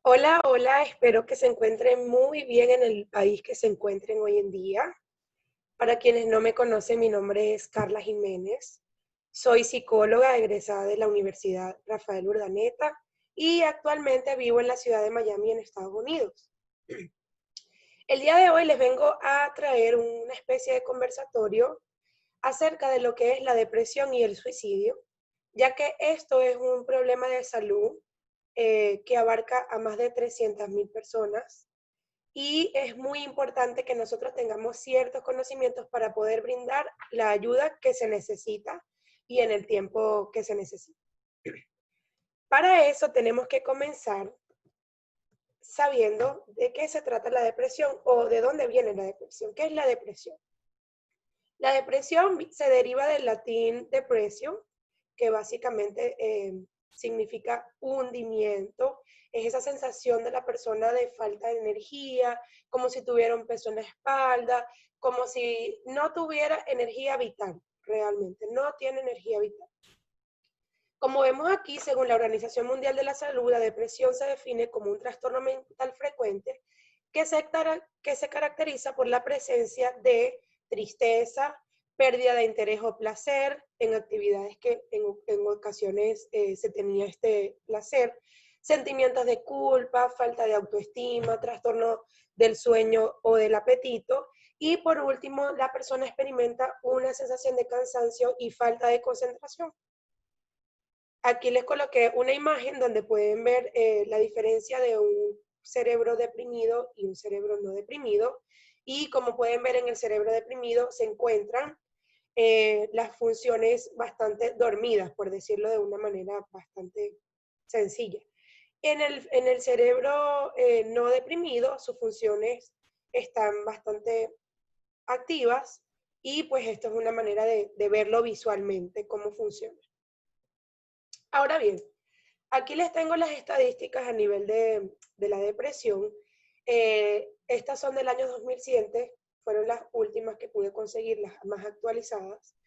Hola, hola, espero que se encuentren muy bien en el país que se encuentren hoy en día. Para quienes no me conocen, mi nombre es Carla Jiménez. Soy psicóloga egresada de la Universidad Rafael Urdaneta y actualmente vivo en la ciudad de Miami, en Estados Unidos. El día de hoy les vengo a traer una especie de conversatorio acerca de lo que es la depresión y el suicidio, ya que esto es un problema de salud que abarca a más de 300.000 personas y es muy importante que nosotros tengamos ciertos conocimientos para poder brindar la ayuda que se necesita y en el tiempo que se necesita. Para eso tenemos que comenzar sabiendo de qué se trata la depresión o de dónde viene la depresión. ¿Qué es la depresión? La depresión se deriva del latín depressio, que básicamente significa hundimiento. Es esa sensación de la persona de falta de energía, como si tuviera un peso en la espalda, como si no tuviera energía vital, realmente, no tiene energía vital. Como vemos aquí, según la Organización Mundial de la Salud, la depresión se define como un trastorno mental frecuente que se caracteriza por la presencia de tristeza, pérdida de interés o placer en actividades que en ocasiones se tenía este placer, sentimientos de culpa, falta de autoestima, trastorno del sueño o del apetito, y por último, la persona experimenta una sensación de cansancio y falta de concentración. Aquí les coloqué una imagen donde pueden ver la diferencia de un cerebro deprimido y un cerebro no deprimido. Y como pueden ver, en el cerebro deprimido se encuentran las funciones bastante dormidas, por decirlo de una manera bastante sencilla. En el cerebro no deprimido, sus funciones están bastante activas y pues esto es una manera de verlo visualmente, cómo funciona. Ahora bien, aquí les tengo las estadísticas a nivel de la depresión. Estas son del año 2007, fueron las últimas que pude conseguir, las más actualizadas.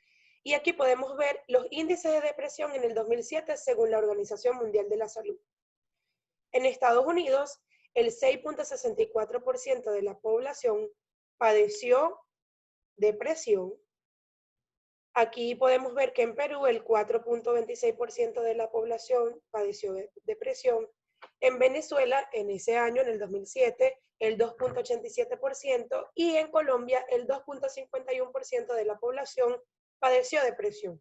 Y aquí podemos ver los índices de depresión en el 2007 según la Organización Mundial de la Salud. En Estados Unidos, el 6.64% de la población padeció depresión. Aquí podemos ver que en Perú el 4.26% de la población padeció depresión. En Venezuela, en ese año, en el 2007, el 2.87% y en Colombia el 2.51% de la población padeció depresión.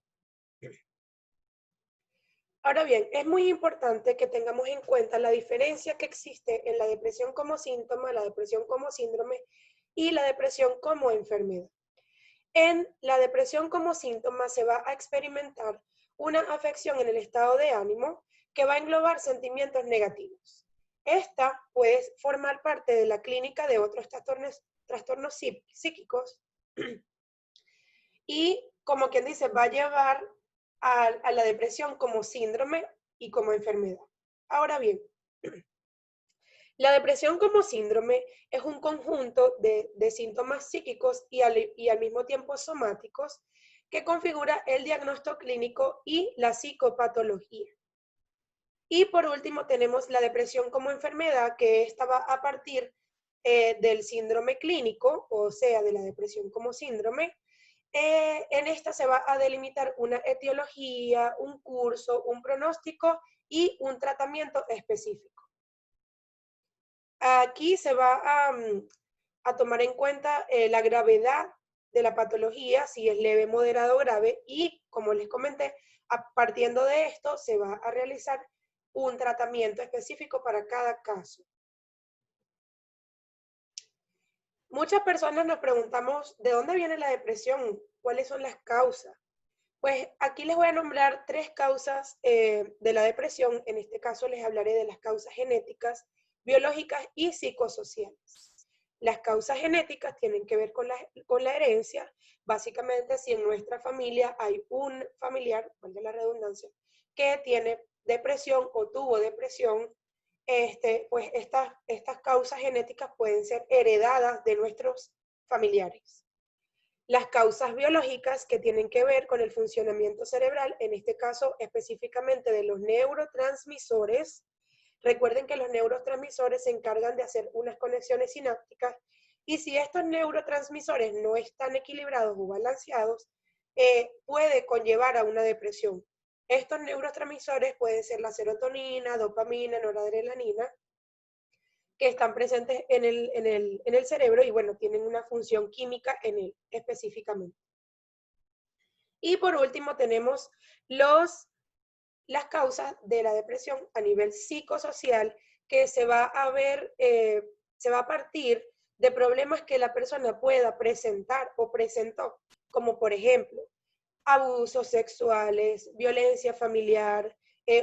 Ahora bien, es muy importante que tengamos en cuenta la diferencia que existe en la depresión como síntoma, la depresión como síndrome y la depresión como enfermedad. En la depresión como síntoma se va a experimentar una afección en el estado de ánimo que va a englobar sentimientos negativos. Esta puede formar parte de la clínica de otros trastornos psíquicos y, como quien dice, va a llevar a la depresión como síndrome y como enfermedad. Ahora bien, la depresión como síndrome es un conjunto de síntomas psíquicos y al mismo tiempo somáticos que configura el diagnóstico clínico y la psicopatología. Y por último tenemos la depresión como enfermedad, que esta va a partir del síndrome clínico, o sea, de la depresión como síndrome. En esta se va a delimitar una etiología, un curso, un pronóstico y un tratamiento específico. Aquí se va a tomar en cuenta la gravedad de la patología, si es leve, moderado o grave, y como les comenté, partiendo de esto se va a realizar un tratamiento específico para cada caso. Muchas personas nos preguntamos, ¿de dónde viene la depresión? ¿Cuáles son las causas? Pues aquí les voy a nombrar 3 causas de la depresión. En este caso les hablaré de las causas genéticas, biológicas y psicosociales. Las causas genéticas tienen que ver con la herencia. Básicamente, si en nuestra familia hay un familiar, valga la redundancia, que tiene depresión o tuvo depresión, pues estas causas genéticas pueden ser heredadas de nuestros familiares. Las causas biológicas que tienen que ver con el funcionamiento cerebral, en este caso específicamente de los neurotransmisores Recuerden que los neurotransmisores se encargan de hacer unas conexiones sinápticas y si estos neurotransmisores no están equilibrados o balanceados, puede conllevar a una depresión. Estos neurotransmisores pueden ser la serotonina, dopamina, noradrenalina, que están presentes en el cerebro y bueno, tienen una función química en él específicamente. Y por último tenemos las causas de la depresión a nivel psicosocial, que se va a ver, se va a partir de problemas que la persona pueda presentar o presentó, como por ejemplo, abusos sexuales, violencia familiar,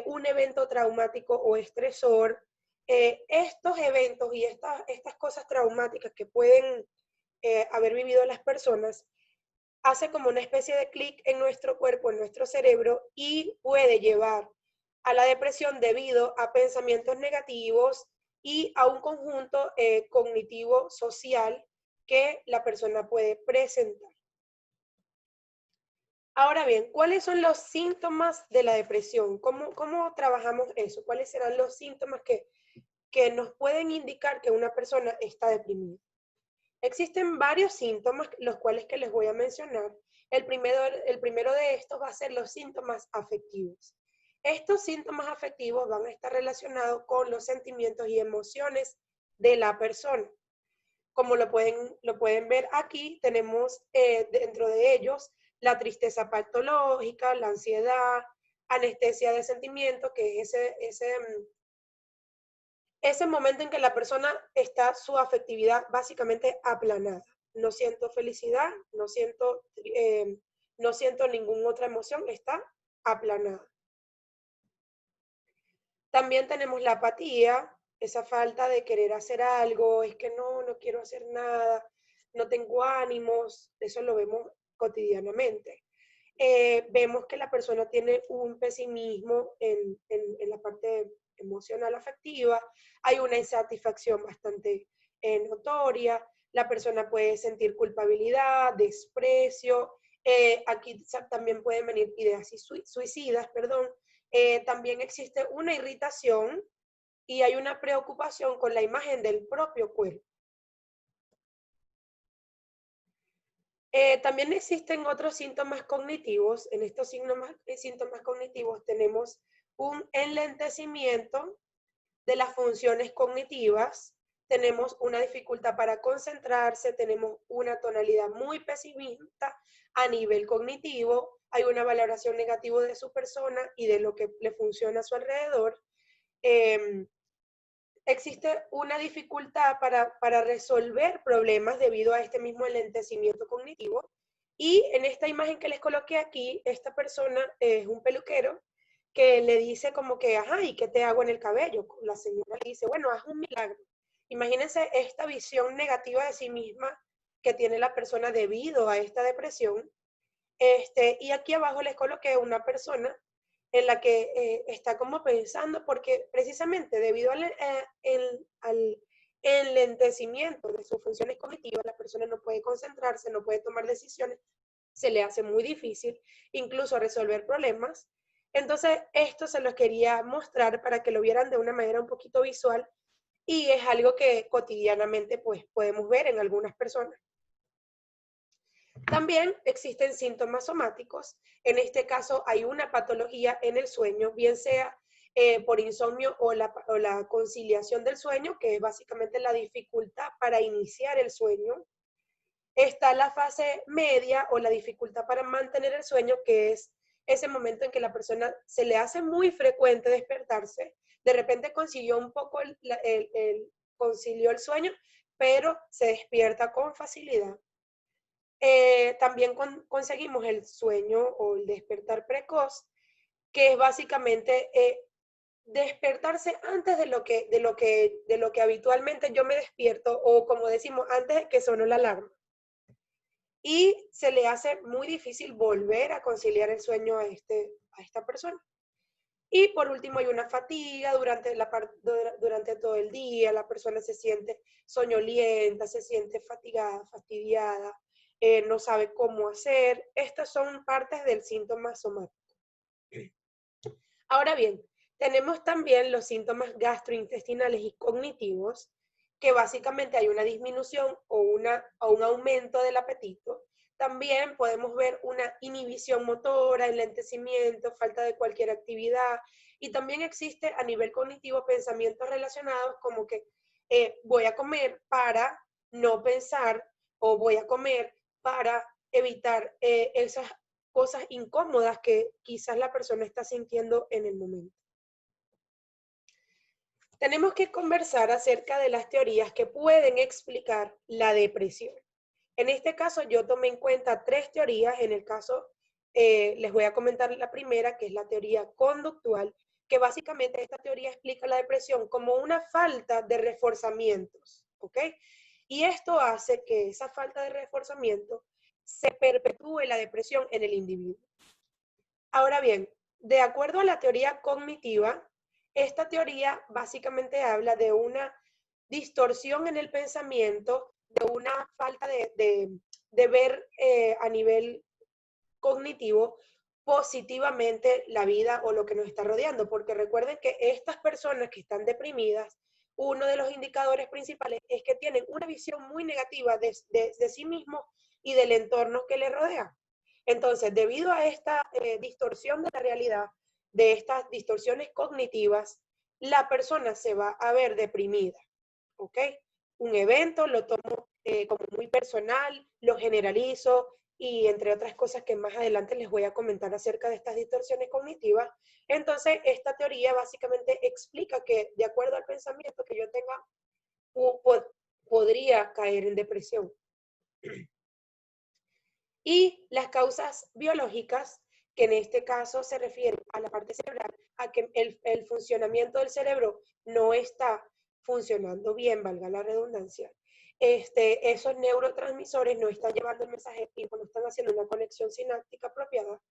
un evento traumático o estresor. Estos eventos y estas cosas traumáticas que pueden haber vivido las personas hace como una especie de clic en nuestro cuerpo, en nuestro cerebro, y puede llevar a la depresión debido a pensamientos negativos y a un conjunto cognitivo social que la persona puede presentar. Ahora bien, ¿cuáles son los síntomas de la depresión? ¿Cómo trabajamos eso? ¿Cuáles serán los síntomas que nos pueden indicar que una persona está deprimida? Existen varios síntomas, los cuales que les voy a mencionar. El primero de estos va a ser los síntomas afectivos. Estos síntomas afectivos van a estar relacionados con los sentimientos y emociones de la persona. Como lo pueden ver aquí, tenemos dentro de ellos la tristeza patológica, la ansiedad, anestesia de sentimientos, que es ese momento en que la persona está su afectividad básicamente aplanada. No siento felicidad, no siento ninguna otra emoción, está aplanada. También tenemos la apatía, esa falta de querer hacer algo, es que no quiero hacer nada, no tengo ánimos, eso lo vemos cotidianamente. Vemos que la persona tiene un pesimismo en la parte emocional afectiva, hay una insatisfacción bastante notoria, la persona puede sentir culpabilidad, desprecio, aquí también pueden venir ideas suicidas, perdón, también existe una irritación y hay una preocupación con la imagen del propio cuerpo. También existen otros síntomas cognitivos. En estos síntomas cognitivos tenemos un enlentecimiento de las funciones cognitivas, tenemos una dificultad para concentrarse, tenemos una tonalidad muy pesimista a nivel cognitivo, hay una valoración negativa de su persona y de lo que le funciona a su alrededor. Existe una dificultad para resolver problemas debido a este mismo enlentecimiento cognitivo. Y en esta imagen que les coloqué aquí, esta persona es un peluquero que le dice como que, ajá, ¿y qué te hago en el cabello? La señora le dice, bueno, haz un milagro. Imagínense esta visión negativa de sí misma que tiene la persona debido a esta depresión. Y aquí abajo les coloqué una persona en la que está como pensando, porque precisamente debido al enlentecimiento de sus funciones cognitivas, la persona no puede concentrarse, no puede tomar decisiones, se le hace muy difícil incluso resolver problemas. Entonces, esto se los quería mostrar para que lo vieran de una manera un poquito visual y es algo que cotidianamente pues podemos ver en algunas personas. También existen síntomas somáticos. En este caso hay una patología en el sueño, bien sea por insomnio o la conciliación del sueño, que es básicamente la dificultad para iniciar el sueño. Está la fase media o la dificultad para mantener el sueño, que es ese momento en que la persona se le hace muy frecuente despertarse. De repente concilió un poco concilió el sueño, pero se despierta con facilidad. También conseguimos el sueño o el despertar precoz, que es básicamente despertarse antes de lo que habitualmente yo me despierto, o como decimos, antes de que sonó la alarma. Y se le hace muy difícil volver a conciliar el sueño a esta persona. Y por último hay una fatiga durante todo el día, la persona se siente soñolienta, se siente fatigada, fastidiada, no sabe cómo hacer. Estas son partes del síntoma somático. Ahora bien, Tenemos también los síntomas gastrointestinales y cognitivos, que básicamente hay una disminución o un aumento del apetito. También podemos ver una inhibición motora, enlentecimiento, falta de cualquier actividad. Y también existe a nivel cognitivo pensamientos relacionados como que voy a comer para no pensar o voy a comer para evitar esas cosas incómodas que quizás la persona está sintiendo en el momento. Tenemos que conversar acerca de las teorías que pueden explicar la depresión. En este caso, yo tomé en cuenta 3 teorías. En el caso, les voy a comentar la primera, que es la teoría conductual, que básicamente esta teoría explica la depresión como una falta de reforzamientos, ¿ok? Y esto hace que esa falta de reforzamiento se perpetúe la depresión en el individuo. Ahora bien, de acuerdo a la teoría cognitiva, esta teoría básicamente habla de una distorsión en el pensamiento, de una falta de ver a nivel cognitivo positivamente la vida o lo que nos está rodeando, porque recuerden que estas personas que están deprimidas, uno de los indicadores principales es que tienen una visión muy negativa de sí mismos y del entorno que les rodea. Entonces, debido a esta distorsión de la realidad, de estas distorsiones cognitivas, la persona se va a ver deprimida, ¿ok? Un evento lo tomo como muy personal, lo generalizo, y entre otras cosas que más adelante les voy a comentar acerca de estas distorsiones cognitivas. Entonces, esta teoría básicamente explica que de acuerdo al pensamiento que yo tenga, podría caer en depresión. Y las causas biológicas, que en este caso se refieren a la parte cerebral, a que el funcionamiento del cerebro no está funcionando bien, valga la redundancia. Esos neurotransmisores no están llevando el mensaje y no están haciendo una conexión sináptica apropiada.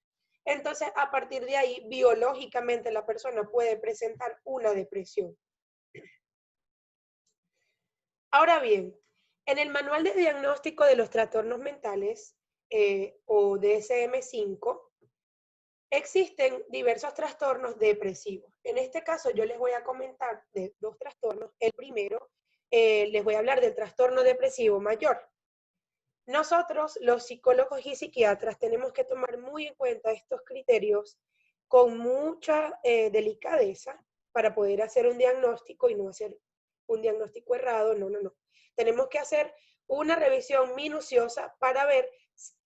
Entonces, a partir de ahí, biológicamente la persona puede presentar una depresión. Ahora bien, en el manual de diagnóstico de los trastornos mentales, o DSM-5, existen diversos trastornos depresivos. En este caso, yo les voy a comentar de 2 trastornos. El primero, les voy a hablar del trastorno depresivo mayor. Nosotros, los psicólogos y psiquiatras, tenemos que tomar muy en cuenta estos criterios con mucha delicadeza para poder hacer un diagnóstico y no hacer un diagnóstico errado. No, no, no. Tenemos que hacer una revisión minuciosa para ver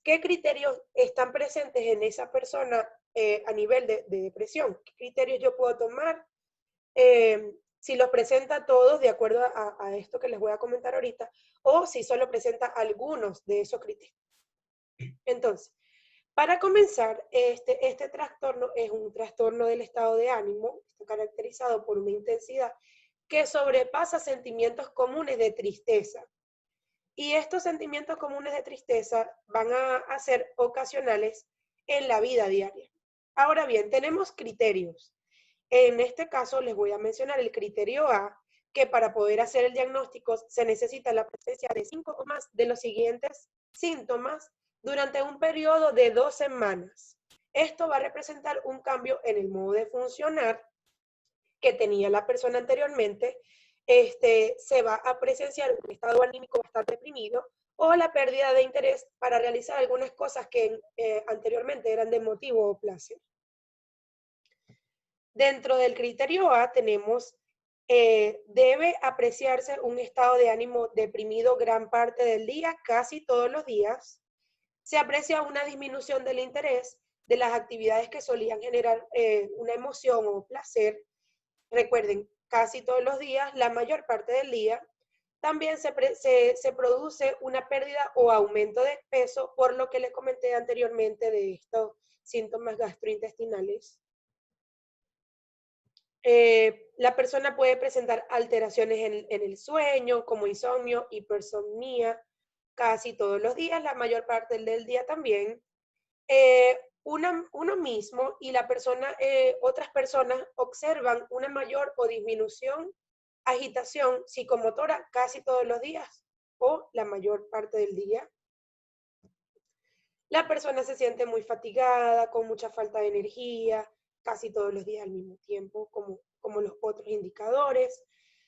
qué criterios están presentes en esa persona a nivel de depresión. ¿Qué criterios yo puedo tomar? Si los presenta todos de acuerdo a esto que les voy a comentar ahorita, o si solo presenta algunos de esos criterios. Entonces, para comenzar, este trastorno es un trastorno del estado de ánimo, está caracterizado por una intensidad que sobrepasa sentimientos comunes de tristeza. Y estos sentimientos comunes de tristeza van a ser ocasionales en la vida diaria. Ahora bien, tenemos criterios. En este caso les voy a mencionar el criterio A, que para poder hacer el diagnóstico se necesita la presencia de 5 o más de los siguientes síntomas durante un periodo de 2 semanas. Esto va a representar un cambio en el modo de funcionar que tenía la persona anteriormente. Se va a presenciar un estado anímico bastante deprimido o la pérdida de interés para realizar algunas cosas que anteriormente eran de motivo o placer. Dentro del criterio A tenemos, debe apreciarse un estado de ánimo deprimido gran parte del día, casi todos los días. Se aprecia una disminución del interés de las actividades que solían generar una emoción o placer. Recuerden, casi todos los días, la mayor parte del día. También se produce una pérdida o aumento de peso, por lo que les comenté anteriormente de estos síntomas gastrointestinales. La persona puede presentar alteraciones en el sueño, como insomnio, hipersomnia, casi todos los días, la mayor parte del día también. Uno mismo y la persona, otras personas observan una mayor o disminución, agitación psicomotora casi todos los días o la mayor parte del día. La persona se siente muy fatigada, con mucha falta de energía, casi todos los días al mismo tiempo, como los otros indicadores.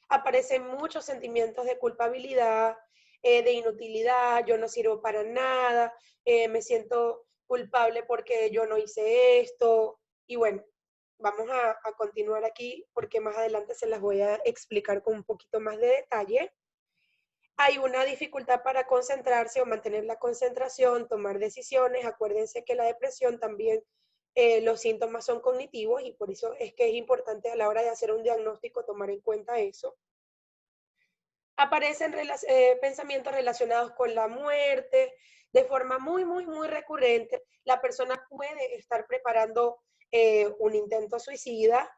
Aparecen muchos sentimientos de culpabilidad, de inutilidad, yo no sirvo para nada, me siento culpable porque yo no hice esto. Y bueno, vamos a continuar aquí porque más adelante se las voy a explicar con un poquito más de detalle. Hay una dificultad para concentrarse o mantener la concentración, tomar decisiones. Acuérdense que la depresión también, los síntomas son cognitivos y por eso es que es importante a la hora de hacer un diagnóstico tomar en cuenta eso. Aparecen pensamientos relacionados con la muerte de forma muy recurrente. La persona puede estar preparando un intento suicida,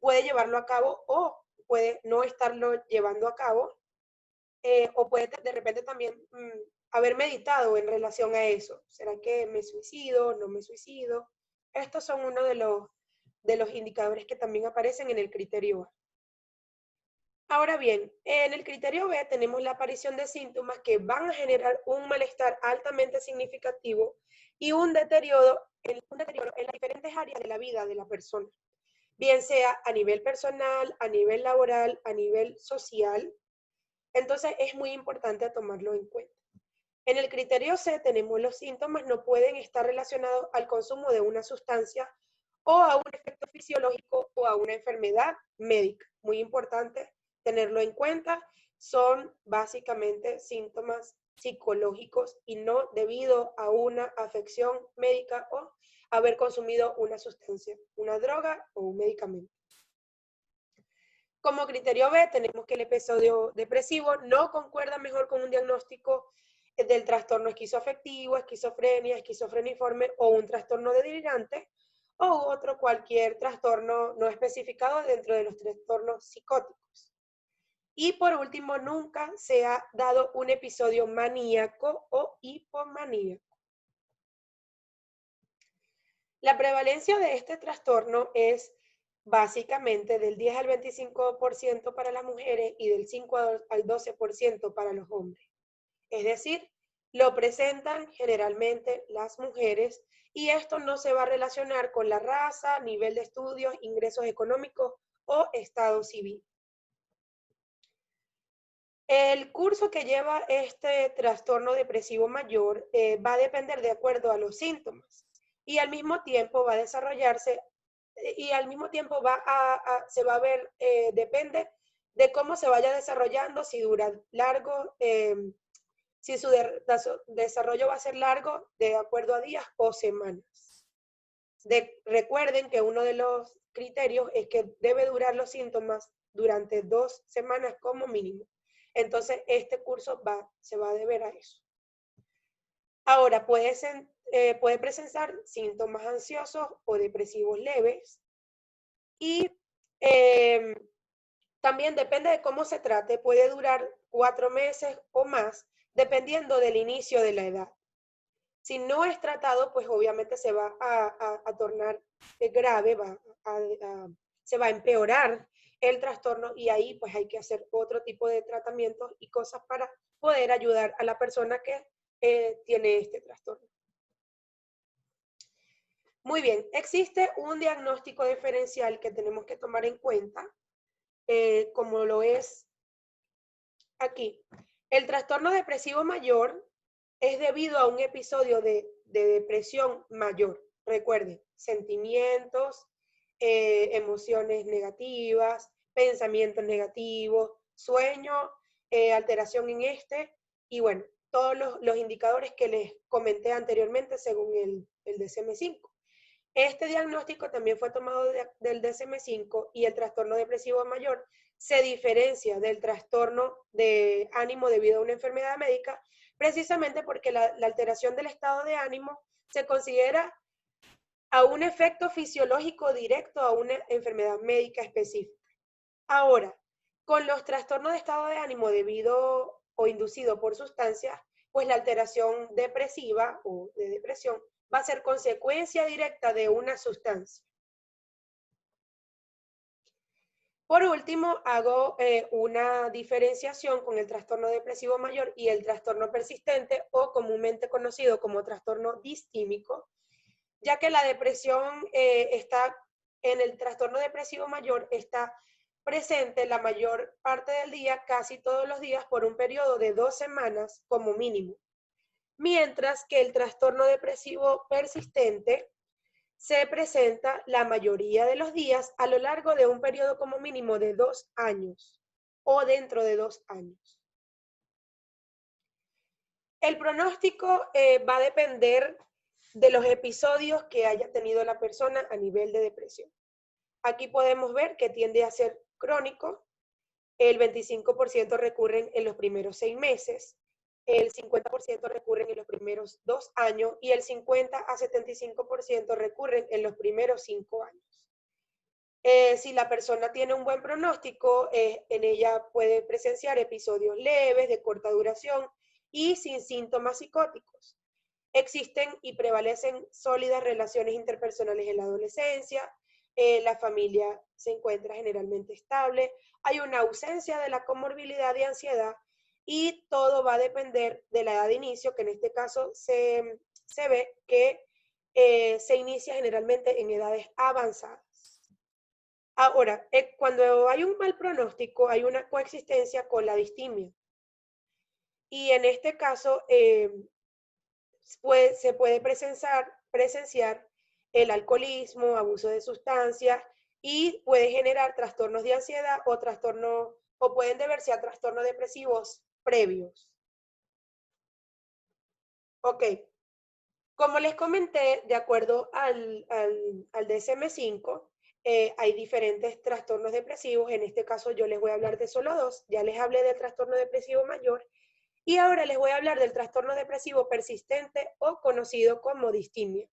puede llevarlo a cabo o puede no estarlo llevando a cabo, o puede de repente también haber meditado en relación a eso. ¿Será que me suicido? ¿No me suicido? Estos son uno de los indicadores que también aparecen en el criterio A. Ahora bien, en el criterio B tenemos la aparición de síntomas que van a generar un malestar altamente significativo y un deterioro en las diferentes áreas de la vida de la persona, bien sea a nivel personal, a nivel laboral, a nivel social. Entonces es muy importante tomarlo en cuenta. En el criterio C tenemos los síntomas no pueden estar relacionados al consumo de una sustancia o a un efecto fisiológico o a una enfermedad médica. Muy importante tenerlo en cuenta. Son básicamente síntomas psicológicos y no debido a una afección médica o haber consumido una sustancia, una droga o un medicamento. Como criterio B tenemos que el episodio depresivo no concuerda mejor con un diagnóstico del trastorno esquizoafectivo, esquizofrenia, esquizofreniforme o un trastorno delirante o otro cualquier trastorno no especificado dentro de los trastornos psicóticos. Y por último, nunca se ha dado un episodio maníaco o hipomaníaco. La prevalencia de este trastorno es básicamente del 10 al 25% para las mujeres y del 5 al 12% para los hombres. Es decir, lo presentan generalmente las mujeres y esto no se va a relacionar con la raza, nivel de estudios, ingresos económicos o estado civil. El curso que lleva este trastorno depresivo mayor va a depender de acuerdo a los síntomas y al mismo tiempo va a desarrollarse y al mismo tiempo se va a ver, depende de cómo se vaya desarrollando, si dura largo, si su desarrollo va a ser largo de acuerdo a días o semanas. Recuerden que uno de los criterios es que debe durar los síntomas durante 2 semanas como mínimo. Entonces, este curso se va a deber a eso. Ahora, puede presentar síntomas ansiosos o depresivos leves y también depende de cómo se trate, puede durar 4 meses o más, dependiendo del inicio de la edad. Si no es tratado, pues obviamente se va a tornar grave, se va a empeorar el trastorno y ahí pues hay que hacer otro tipo de tratamientos y cosas para poder ayudar a la persona que tiene este trastorno. Muy bien, existe un diagnóstico diferencial que tenemos que tomar en cuenta, como lo es aquí. El trastorno depresivo mayor es debido a un episodio de depresión mayor. Recuerden, sentimientos, emociones negativas, pensamientos negativos, sueño, alteración en este, y bueno, todos los indicadores que les comenté anteriormente según el DSM-5. Este diagnóstico también fue tomado del DSM-5 y el trastorno depresivo mayor se diferencia del trastorno de ánimo debido a una enfermedad médica precisamente porque la alteración del estado de ánimo se considera a un efecto fisiológico directo a una enfermedad médica específica. Ahora, con los trastornos de estado de ánimo debido o inducido por sustancias, pues la alteración depresiva o de depresión va a ser consecuencia directa de una sustancia. Por último, hago una diferenciación con el trastorno depresivo mayor y el trastorno persistente o comúnmente conocido como trastorno distímico. ya que la depresión está en el trastorno depresivo mayor, está presente la mayor parte del día, casi todos los días, por un periodo de 2 semanas como mínimo. Mientras que el trastorno depresivo persistente se presenta la mayoría de los días a lo largo de un periodo como mínimo de 2 años o dentro de 2 años. El pronóstico va a depender de los episodios que haya tenido la persona a nivel de depresión. Aquí podemos ver que tiende a ser crónico, el 25% recurren en los primeros 6 meses, el 50% recurren en los primeros 2 años y el 50 a 75% recurren en los primeros 5 años. Si la persona tiene un buen pronóstico, en ella puede presenciar episodios leves, de corta duración y sin síntomas psicóticos. Existen y prevalecen sólidas relaciones interpersonales en la adolescencia, la familia se encuentra generalmente estable, hay una ausencia de la comorbilidad de ansiedad y todo va a depender de la edad de inicio, que en este caso se ve que se inicia generalmente en edades avanzadas. Ahora, cuando hay un mal pronóstico, hay una coexistencia con la distimia. Y en este caso, se puede presenciar el alcoholismo, abuso de sustancias y puede generar trastornos de ansiedad o pueden deberse a trastornos depresivos previos. Ok, como les comenté, de acuerdo al DSM-5, hay diferentes trastornos depresivos. En este caso yo les voy a hablar de solo 2. Ya les hablé del trastorno depresivo mayor y ahora les voy a hablar del trastorno depresivo persistente o conocido como distimia.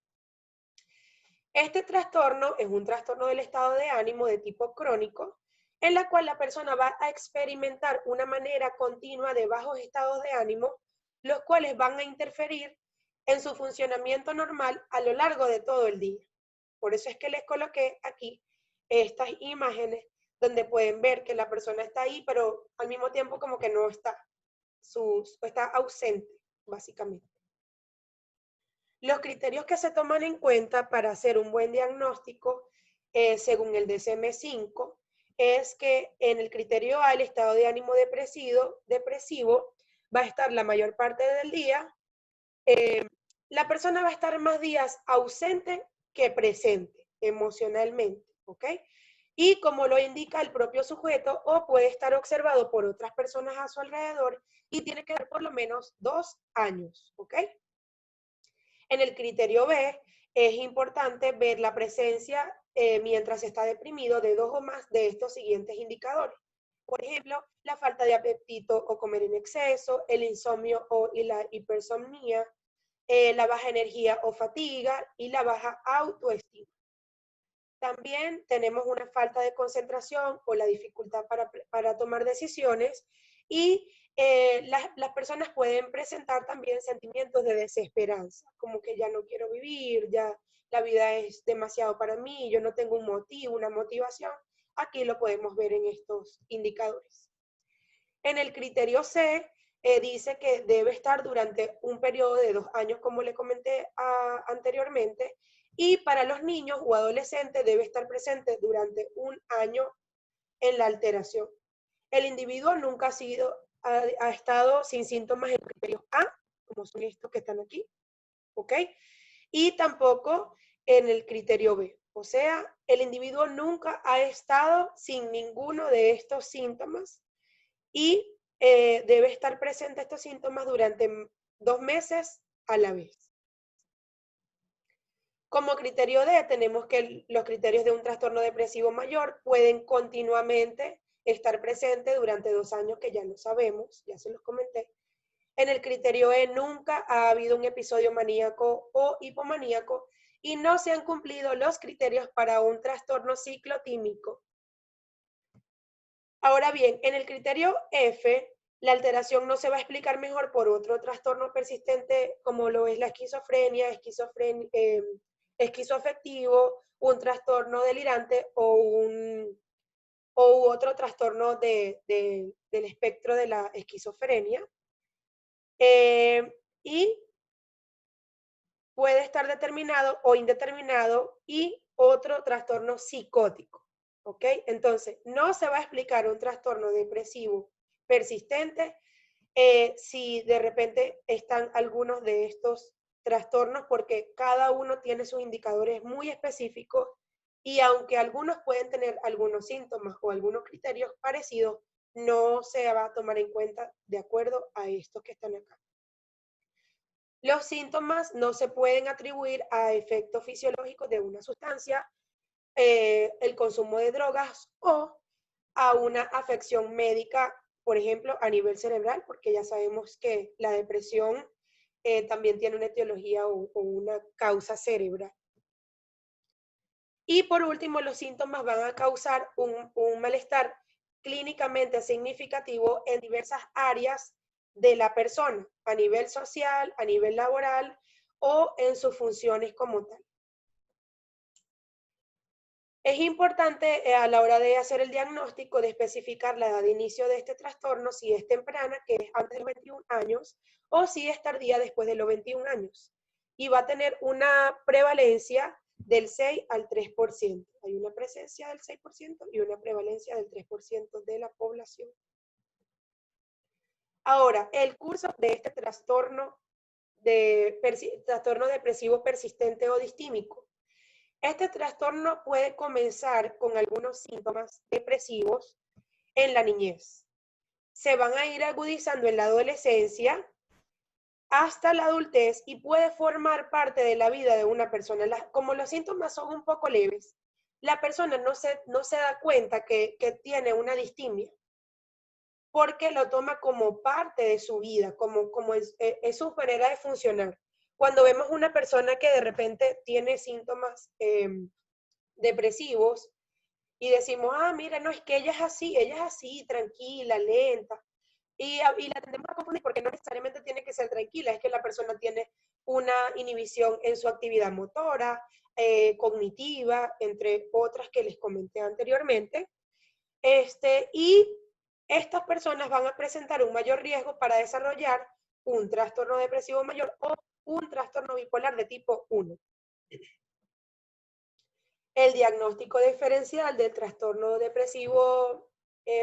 Este trastorno es un trastorno del estado de ánimo de tipo crónico, en la cual la persona va a experimentar una manera continua de bajos estados de ánimo, los cuales van a interferir en su funcionamiento normal a lo largo de todo el día. Por eso es que les coloqué aquí estas imágenes donde pueden ver que la persona está ahí, pero al mismo tiempo como que no está, está ausente, básicamente. Los criterios que se toman en cuenta para hacer un buen diagnóstico, según el DSM-5, es que en el criterio A, el estado de ánimo depresivo va a estar la mayor parte del día. La persona va a estar más días ausente que presente emocionalmente, ¿ok? Y como lo indica el propio sujeto, o puede estar observado por otras personas a su alrededor y tiene que dar por lo menos 2 años, ¿ok? En el criterio B es importante ver la presencia mientras está deprimido de 2 o más de estos siguientes indicadores. Por ejemplo, la falta de apetito o comer en exceso, el insomnio y la hipersomnia, la baja energía o fatiga y la baja autoestima. También tenemos una falta de concentración o la dificultad para tomar decisiones y las personas pueden presentar también sentimientos de desesperanza, como que ya no quiero vivir, ya la vida es demasiado para mí, yo no tengo un motivo, una motivación. Aquí lo podemos ver en estos indicadores. En el criterio C dice que debe estar durante un periodo de 2 años, como le comenté anteriormente, y para los niños o adolescentes debe estar presente durante 1 año en la alteración. El individuo nunca ha estado sin síntomas en el criterio A, como son estos que están aquí, ¿ok? Y tampoco en el criterio B. O sea, el individuo nunca ha estado sin ninguno de estos síntomas y debe estar presente estos síntomas durante 2 meses a la vez. Como criterio D, tenemos que los criterios de un trastorno depresivo mayor pueden continuamente estar presentes durante 2 años, que ya lo sabemos, ya se los comenté. En el criterio E nunca ha habido un episodio maníaco o hipomaníaco y no se han cumplido los criterios para un trastorno ciclotímico. Ahora bien, en el criterio F, la alteración no se va a explicar mejor por otro trastorno persistente como lo es la esquizofrenia, esquizoafectivo, un trastorno delirante u otro trastorno del espectro de la esquizofrenia. Y puede estar determinado o indeterminado y otro trastorno psicótico, ¿ok? Entonces, no se va a explicar un trastorno depresivo persistente si de repente están algunos de estos trastornos, porque cada uno tiene sus indicadores muy específicos y aunque algunos pueden tener algunos síntomas o algunos criterios parecidos, no se va a tomar en cuenta de acuerdo a estos que están acá. Los síntomas no se pueden atribuir a efectos fisiológicos de una sustancia, el consumo de drogas o a una afección médica, por ejemplo, a nivel cerebral, porque ya sabemos que la depresión también tiene una etiología o una causa cerebral. Y por último, los síntomas van a causar un malestar clínicamente significativo en diversas áreas de la persona, a nivel social, a nivel laboral o en sus funciones como tal. Es importante a la hora de hacer el diagnóstico de especificar la edad de inicio de este trastorno, si es temprana, que es antes de los 21 años, o si es tardía después de los 21 años. Y va a tener una prevalencia del 6 al 3%. Hay una presencia del 6% y una prevalencia del 3% de la población. Ahora, el curso de este trastorno depresivo persistente o distímico. Este trastorno puede comenzar con algunos síntomas depresivos en la niñez. Se van a ir agudizando en la adolescencia hasta la adultez y puede formar parte de la vida de una persona. Como los síntomas son un poco leves, la persona no se da cuenta que tiene una distimia, porque lo toma como parte de su vida, como es su manera de funcionar. Cuando vemos una persona que de repente tiene síntomas depresivos y decimos, ah, mira, no, es que ella es así, tranquila, lenta. Y la tendemos a confundir porque no necesariamente tiene que ser tranquila, es que la persona tiene una inhibición en su actividad motora, cognitiva, entre otras que les comenté anteriormente. Y estas personas van a presentar un mayor riesgo para desarrollar un trastorno depresivo mayor o un trastorno bipolar de tipo 1. El diagnóstico diferencial del trastorno depresivo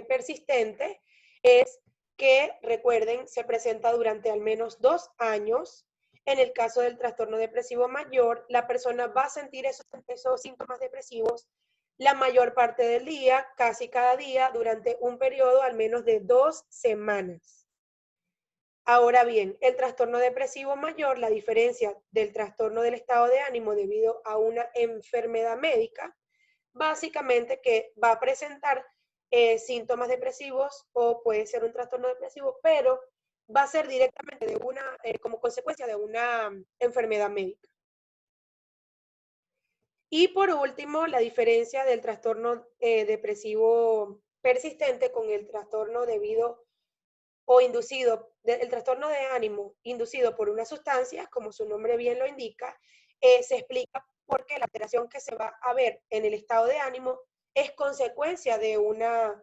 persistente es que, recuerden, se presenta durante al menos 2 años. En el caso del trastorno depresivo mayor, la persona va a sentir esos síntomas depresivos la mayor parte del día, casi cada día, durante un periodo al menos de 2 semanas. Ahora bien, el trastorno depresivo mayor, la diferencia del trastorno del estado de ánimo debido a una enfermedad médica, básicamente que va a presentar síntomas depresivos o puede ser un trastorno depresivo, pero va a ser directamente de como consecuencia de una enfermedad médica. Y por último, la diferencia del trastorno depresivo persistente con el trastorno debido o inducido, el trastorno de ánimo inducido por una sustancia, como su nombre bien lo indica, se explica porque la alteración que se va a ver en el estado de ánimo es consecuencia de una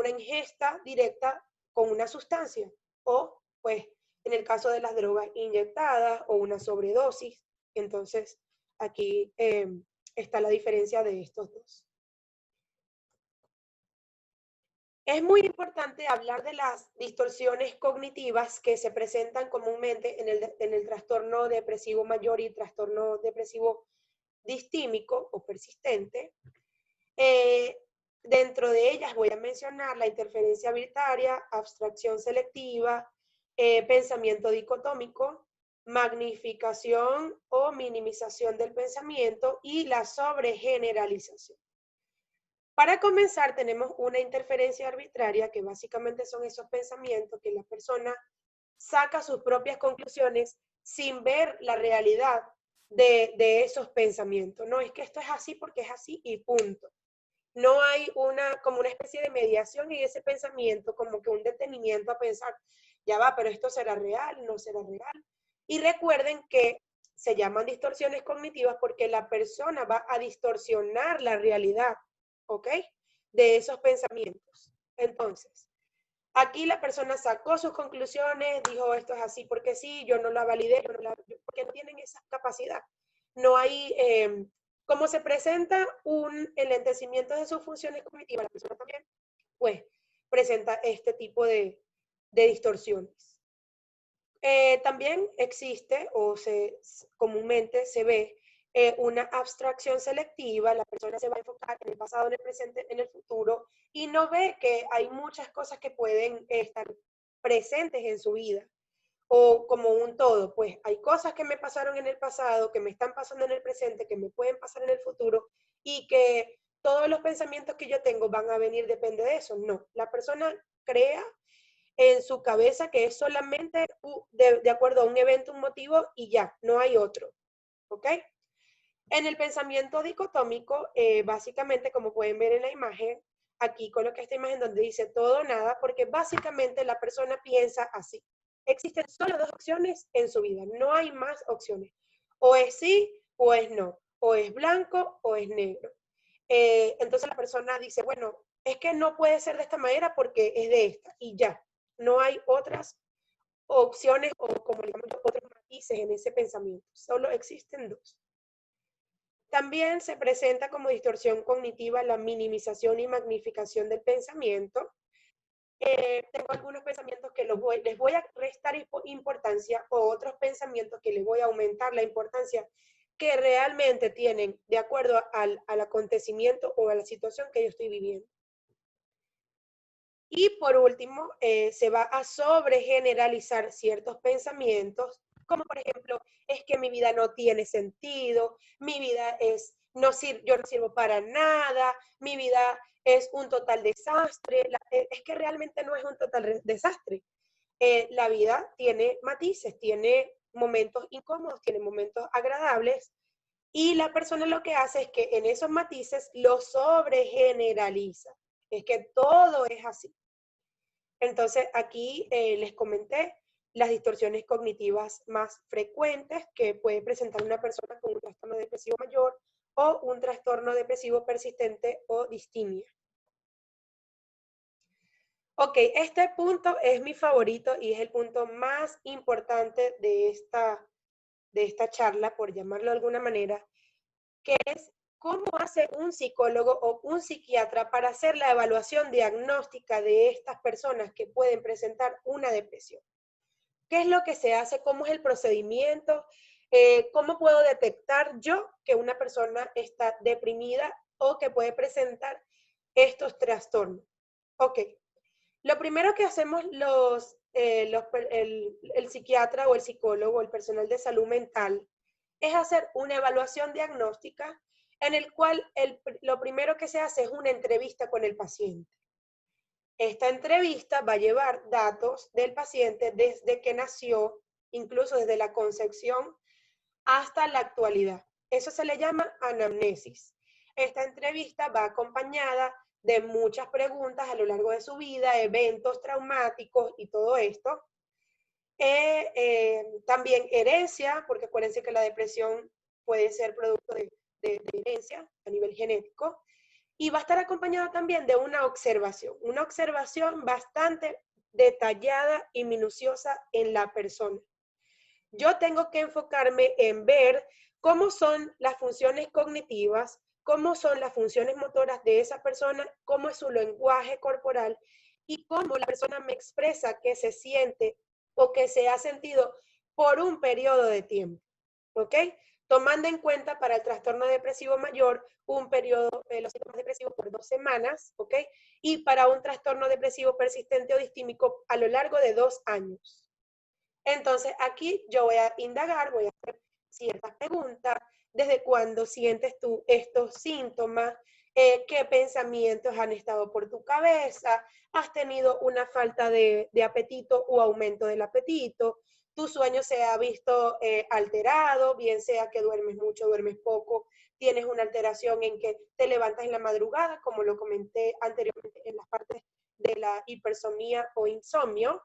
ingesta directa con una sustancia, o pues en el caso de las drogas inyectadas o una sobredosis. Entonces, aquí está la diferencia de estos dos. Es muy importante hablar de las distorsiones cognitivas que se presentan comúnmente en el trastorno depresivo mayor y trastorno depresivo distímico o persistente. Dentro de ellas voy a mencionar la interferencia arbitraria, abstracción selectiva, pensamiento dicotómico, magnificación o minimización del pensamiento y la sobregeneralización. Para comenzar, tenemos una interferencia arbitraria, que básicamente son esos pensamientos que la persona saca sus propias conclusiones sin ver la realidad de esos pensamientos. No, es que esto es así porque es así y punto. No hay como una especie de mediación en ese pensamiento, como que un detenimiento a pensar, ya va, pero esto será real, no será real. Y recuerden que se llaman distorsiones cognitivas porque la persona va a distorsionar la realidad, ¿ok? De esos pensamientos. Entonces, Aquí la persona sacó sus conclusiones, dijo esto es así porque sí, yo no la validé, porque no tienen esa capacidad. No hay, como se presenta un enlentecimiento de sus funciones cognitivas, la persona también, pues, presenta este tipo de distorsiones. También existe o comúnmente se ve una abstracción selectiva, la persona se va a enfocar en el pasado, en el presente, en el futuro y no ve que hay muchas cosas que pueden estar presentes en su vida o como un todo, pues hay cosas que me pasaron en el pasado, que me están pasando en el presente, que me pueden pasar en el futuro y que todos los pensamientos que yo tengo van a venir depende de eso. No, la persona crea en su cabeza que es solamente de acuerdo a un evento, un motivo y ya, no hay otro. ¿Ok? En el pensamiento dicotómico, básicamente, como pueden ver en la imagen, aquí coloqué esta imagen donde dice todo o nada, porque básicamente la persona piensa así. Existen solo dos opciones en su vida, no hay más opciones. O es sí o es no, o es blanco o es negro. Entonces la persona dice, bueno, es que no puede ser de esta manera porque es de esta y ya. No hay otras opciones o como digamos otros matices en ese pensamiento. Solo existen dos. También se presenta como distorsión cognitiva la minimización y magnificación del pensamiento. Tengo algunos pensamientos que les voy a restar importancia o otros pensamientos que les voy a aumentar la importancia que realmente tienen de acuerdo al acontecimiento o a la situación que yo estoy viviendo. Y por último, se va a sobregeneralizar ciertos pensamientos, como por ejemplo, es que mi vida no tiene sentido, mi vida es, yo no sirvo para nada, mi vida es un total desastre, es que realmente no es un total desastre. La vida tiene matices, tiene momentos incómodos, tiene momentos agradables, y la persona lo que hace es que en esos matices lo sobregeneraliza. Es que todo es así. Entonces, aquí les comenté las distorsiones cognitivas más frecuentes que puede presentar una persona con un trastorno depresivo mayor o un trastorno depresivo persistente o distimia. Ok, este punto es mi favorito y es el punto más importante de esta charla, por llamarlo de alguna manera, que es cómo hace un psicólogo o un psiquiatra para hacer la evaluación diagnóstica de estas personas que pueden presentar una depresión. ¿Qué es lo que se hace? ¿Cómo es el procedimiento? ¿Cómo puedo detectar yo que una persona está deprimida o que puede presentar estos trastornos? Ok, lo primero que hacemos el psiquiatra o el psicólogo o el personal de salud mental es hacer una evaluación diagnóstica en el cual lo primero que se hace es una entrevista con el paciente. Esta entrevista va a llevar datos del paciente desde que nació, incluso desde la concepción hasta la actualidad. Eso se le llama anamnesis. Esta entrevista va acompañada de muchas preguntas a lo largo de su vida, eventos traumáticos y todo esto. También herencia, porque acuérdense que la depresión puede ser producto de herencia a nivel genético. Y va a estar acompañado también de una observación bastante detallada y minuciosa en la persona. Yo tengo que enfocarme en ver cómo son las funciones cognitivas, cómo son las funciones motoras de esa persona, cómo es su lenguaje corporal y cómo la persona me expresa que se siente o que se ha sentido por un periodo de tiempo. ¿Ok? Tomando en cuenta para el trastorno depresivo mayor un periodo de los síntomas depresivos por 2 semanas, ¿ok? Y para un trastorno depresivo persistente o distímico a lo largo de 2 años. Entonces aquí yo voy a indagar, voy a hacer ciertas preguntas, desde cuándo sientes tú estos síntomas, qué pensamientos han estado por tu cabeza, has tenido una falta de apetito o aumento del apetito, tu sueño se ha visto alterado, bien sea que duermes mucho, duermes poco, tienes una alteración en que te levantas en la madrugada, como lo comenté anteriormente en las partes de la hipersomía o insomnio.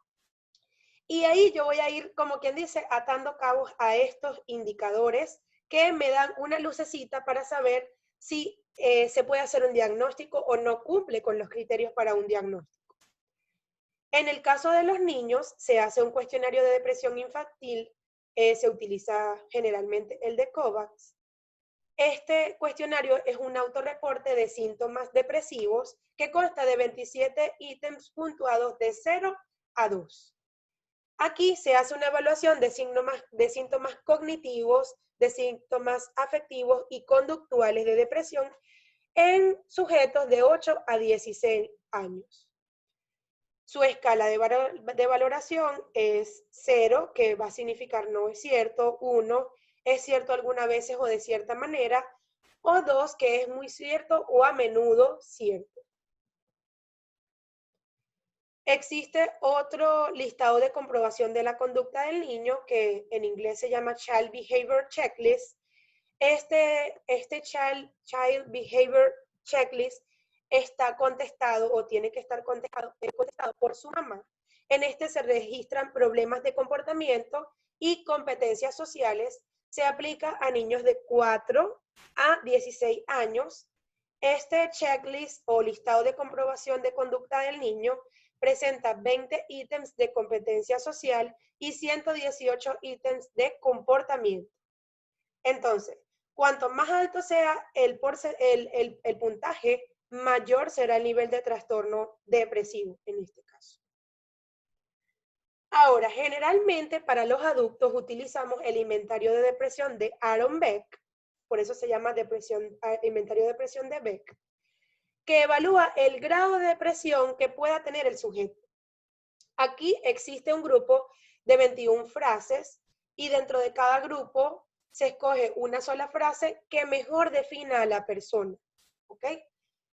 Y ahí yo voy a ir, como quien dice, atando cabos a estos indicadores que me dan una lucecita para saber si se puede hacer un diagnóstico o no cumple con los criterios para un diagnóstico. En el caso de los niños, se hace un cuestionario de depresión infantil, se utiliza generalmente el de COVAX. Este cuestionario es un autorreporte de síntomas depresivos que consta de 27 ítems puntuados de 0 a 2. Aquí se hace una evaluación de síntomas cognitivos, de síntomas afectivos y conductuales de depresión en sujetos de 8 a 16 años. Su escala de valoración es 0, que va a significar no es cierto, 1, es cierto algunas veces o de cierta manera, o 2, que es muy cierto o a menudo cierto. Existe otro listado de comprobación de la conducta del niño que en inglés se llama Child Behavior Checklist. Este Child Behavior Checklist está contestado o tiene que estar contestado por su mamá. En este se registran problemas de comportamiento y competencias sociales. Se aplica a niños de 4 a 16 años. Este checklist o listado de comprobación de conducta del niño presenta 20 ítems de competencia social y 118 ítems de comportamiento. Entonces, cuanto más alto sea el puntaje, mayor será el nivel de trastorno depresivo en este caso. Ahora, generalmente para los adultos utilizamos el inventario de depresión de Aaron Beck, por eso se llama inventario de depresión de Beck, que evalúa el grado de depresión que pueda tener el sujeto. Aquí existe un grupo de 21 frases y dentro de cada grupo se escoge una sola frase que mejor defina a la persona, ¿ok?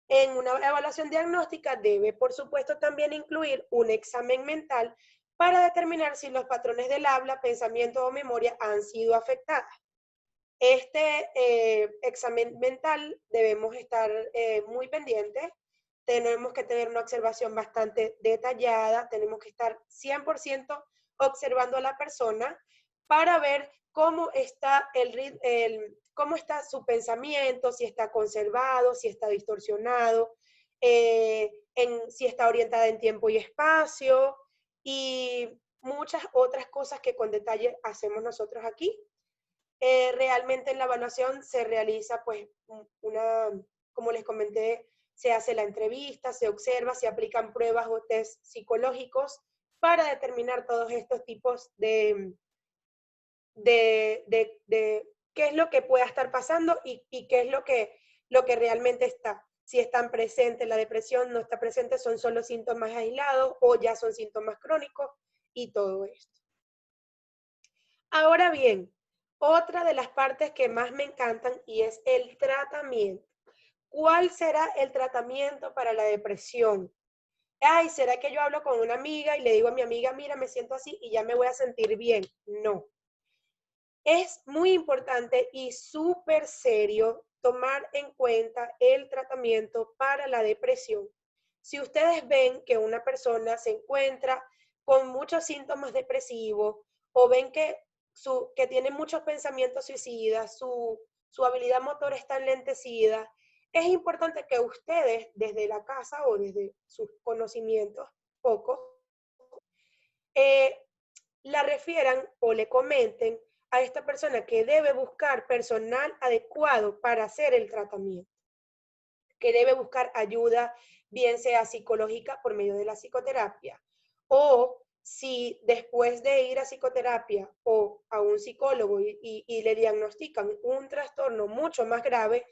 En una evaluación diagnóstica debe, por supuesto, también incluir un examen mental para determinar si los patrones del habla, pensamiento o memoria han sido afectadas. Este examen mental debemos estar muy pendientes, tenemos que tener una observación bastante detallada, tenemos que estar 100% observando a la persona para ver cómo está, cómo está su pensamiento, si está conservado, si está distorsionado, si está orientada en tiempo y espacio y muchas otras cosas que con detalle hacemos nosotros aquí. Realmente en la evaluación se realiza, pues, como les comenté, se hace la entrevista, se observa, se aplican pruebas o test psicológicos para determinar todos estos tipos de qué es lo que pueda estar pasando y qué es lo que realmente está. Si están presentes, la depresión no está presente, son solo síntomas aislados o ya son síntomas crónicos y todo esto. Ahora bien, otra de las partes que más me encantan y es el tratamiento. ¿Cuál será el tratamiento para la depresión? Ay, ¿será que yo hablo con una amiga y le digo a mi amiga, mira, me siento así y ya me voy a sentir bien? No. Es muy importante y súper serio tomar en cuenta el tratamiento para la depresión. Si ustedes ven que una persona se encuentra con muchos síntomas depresivos o ven que tiene muchos pensamientos suicidas, su habilidad motora está enlentecida, es importante que ustedes desde la casa o desde sus conocimientos pocos la refieran o le comenten a esta persona que debe buscar personal adecuado para hacer el tratamiento, que debe buscar ayuda, bien sea psicológica por medio de la psicoterapia, o si después de ir a psicoterapia o a un psicólogo y le diagnostican un trastorno mucho más grave,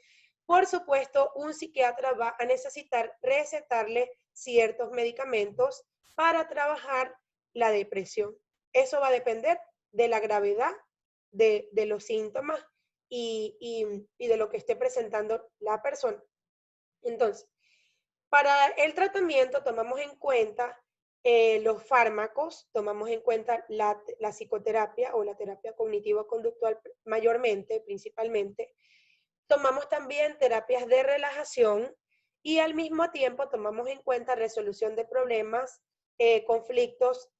por supuesto, un psiquiatra va a necesitar recetarle ciertos medicamentos para trabajar la depresión. Eso va a depender de la gravedad de los síntomas y de lo que esté presentando la persona. Entonces, para el tratamiento tomamos en cuenta los fármacos, tomamos en cuenta la psicoterapia o la terapia cognitivo-conductual mayormente, principalmente. Tomamos también terapias de relajación y al mismo tiempo tomamos en cuenta resolución de problemas, conflictos,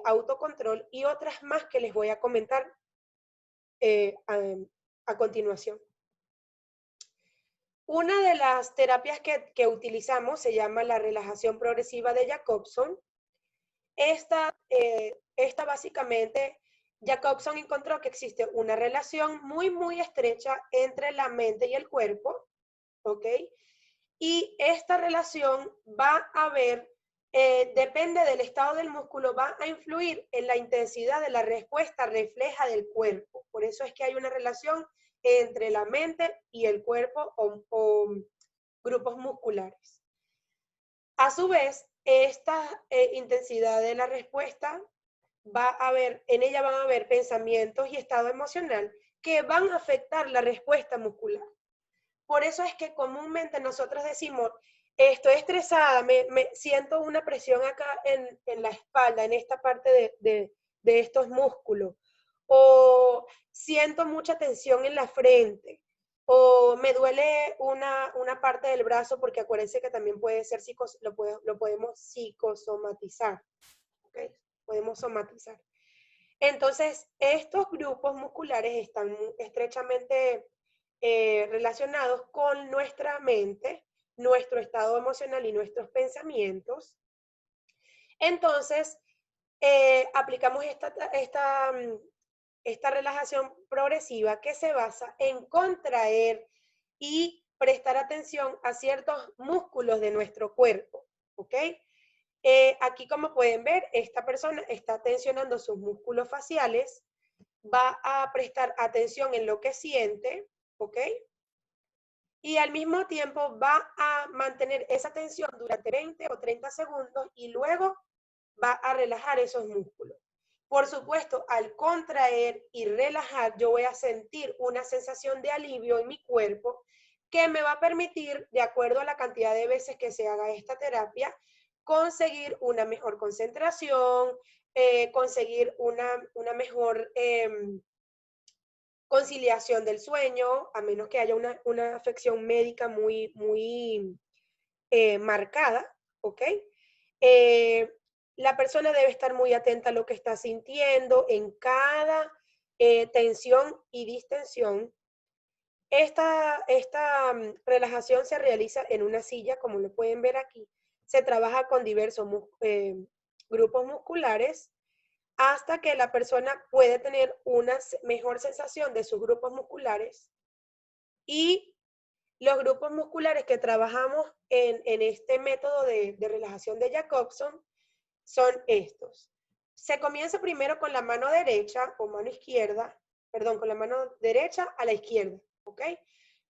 autocontrol y otras más que les voy a comentar a continuación. Una de las terapias que utilizamos se llama la relajación progresiva de Jacobson. esta básicamente, Jacobson encontró que existe una relación muy, muy estrecha entre la mente y el cuerpo, ¿ok? Y esta relación va a ver, depende del estado del músculo, va a influir en la intensidad de la respuesta refleja del cuerpo. Por eso es que hay una relación entre la mente y el cuerpo o grupos musculares. A su vez, esta intensidad de la respuesta en ella van a haber pensamientos y estado emocional que van a afectar la respuesta muscular. Por eso es que comúnmente nosotros decimos, estoy estresada, me siento una presión acá en la espalda, en esta parte de estos músculos, o siento mucha tensión en la frente, o me duele una parte del brazo, porque acuérdense que también puede ser lo podemos psicosomatizar, ¿okay? Podemos somatizar. Entonces, estos grupos musculares están estrechamente relacionados con nuestra mente, nuestro estado emocional y nuestros pensamientos. Entonces, aplicamos esta relajación progresiva que se basa en contraer y prestar atención a ciertos músculos de nuestro cuerpo, ¿ok? Aquí, como pueden ver, esta persona está tensionando sus músculos faciales, va a prestar atención en lo que siente, ¿ok? Y al mismo tiempo va a mantener esa tensión durante 20 o 30 segundos y luego va a relajar esos músculos. Por supuesto, al contraer y relajar, yo voy a sentir una sensación de alivio en mi cuerpo que me va a permitir, de acuerdo a la cantidad de veces que se haga esta terapia, conseguir una mejor concentración, conseguir una mejor conciliación del sueño, a menos que haya una afección médica muy, muy marcada, ¿ok? La persona debe estar muy atenta a lo que está sintiendo en cada tensión y distensión. Esta relajación se realiza en una silla, como lo pueden ver aquí. Se trabaja con diversos grupos musculares hasta que la persona puede tener una mejor sensación de sus grupos musculares. Y los grupos musculares que trabajamos en este método de relajación de Jacobson son estos. Se comienza primero con la mano derecha o mano izquierda, perdón, con la mano derecha a la izquierda, ¿ok?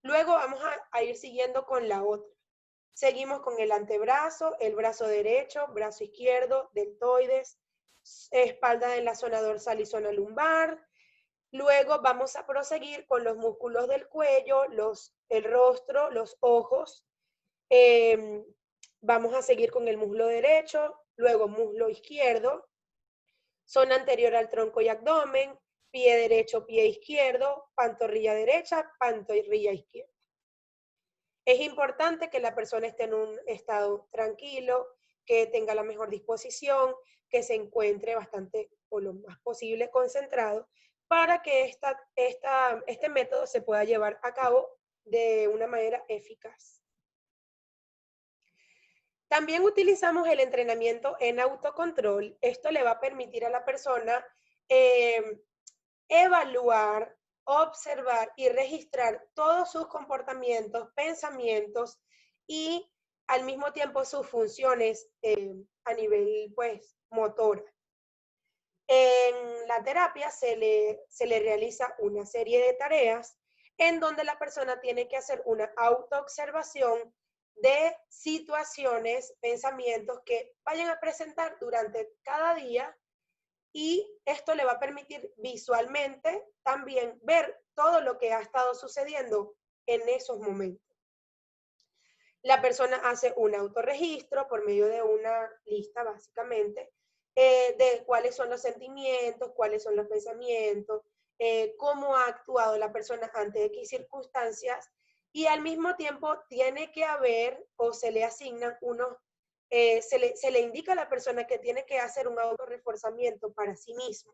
Luego vamos a ir siguiendo con la otra. Seguimos con el antebrazo, el brazo derecho, brazo izquierdo, deltoides, espalda en la zona dorsal y zona lumbar. Luego vamos a proseguir con los músculos del cuello, el rostro, los ojos. Vamos a seguir con el muslo derecho, luego muslo izquierdo, zona anterior al tronco y abdomen, pie derecho, pie izquierdo, pantorrilla derecha, pantorrilla izquierda. Es importante que la persona esté en un estado tranquilo, que tenga la mejor disposición, que se encuentre bastante o lo más posible concentrado para que este método se pueda llevar a cabo de una manera eficaz. También utilizamos el entrenamiento en autocontrol. Esto le va a permitir a la persona evaluar, observar y registrar todos sus comportamientos, pensamientos y al mismo tiempo sus funciones a nivel, pues, motora. En la terapia se le realiza una serie de tareas en donde la persona tiene que hacer una autoobservación de situaciones, pensamientos que vayan a presentar durante cada día, y esto le va a permitir visualmente también ver todo lo que ha estado sucediendo en esos momentos. La persona hace un autorregistro por medio de una lista, básicamente, de cuáles son los sentimientos, cuáles son los pensamientos, cómo ha actuado la persona ante X circunstancias, y al mismo tiempo tiene que haber o se le asignan se le indica a la persona que tiene que hacer un autorreforzamiento para sí mismo.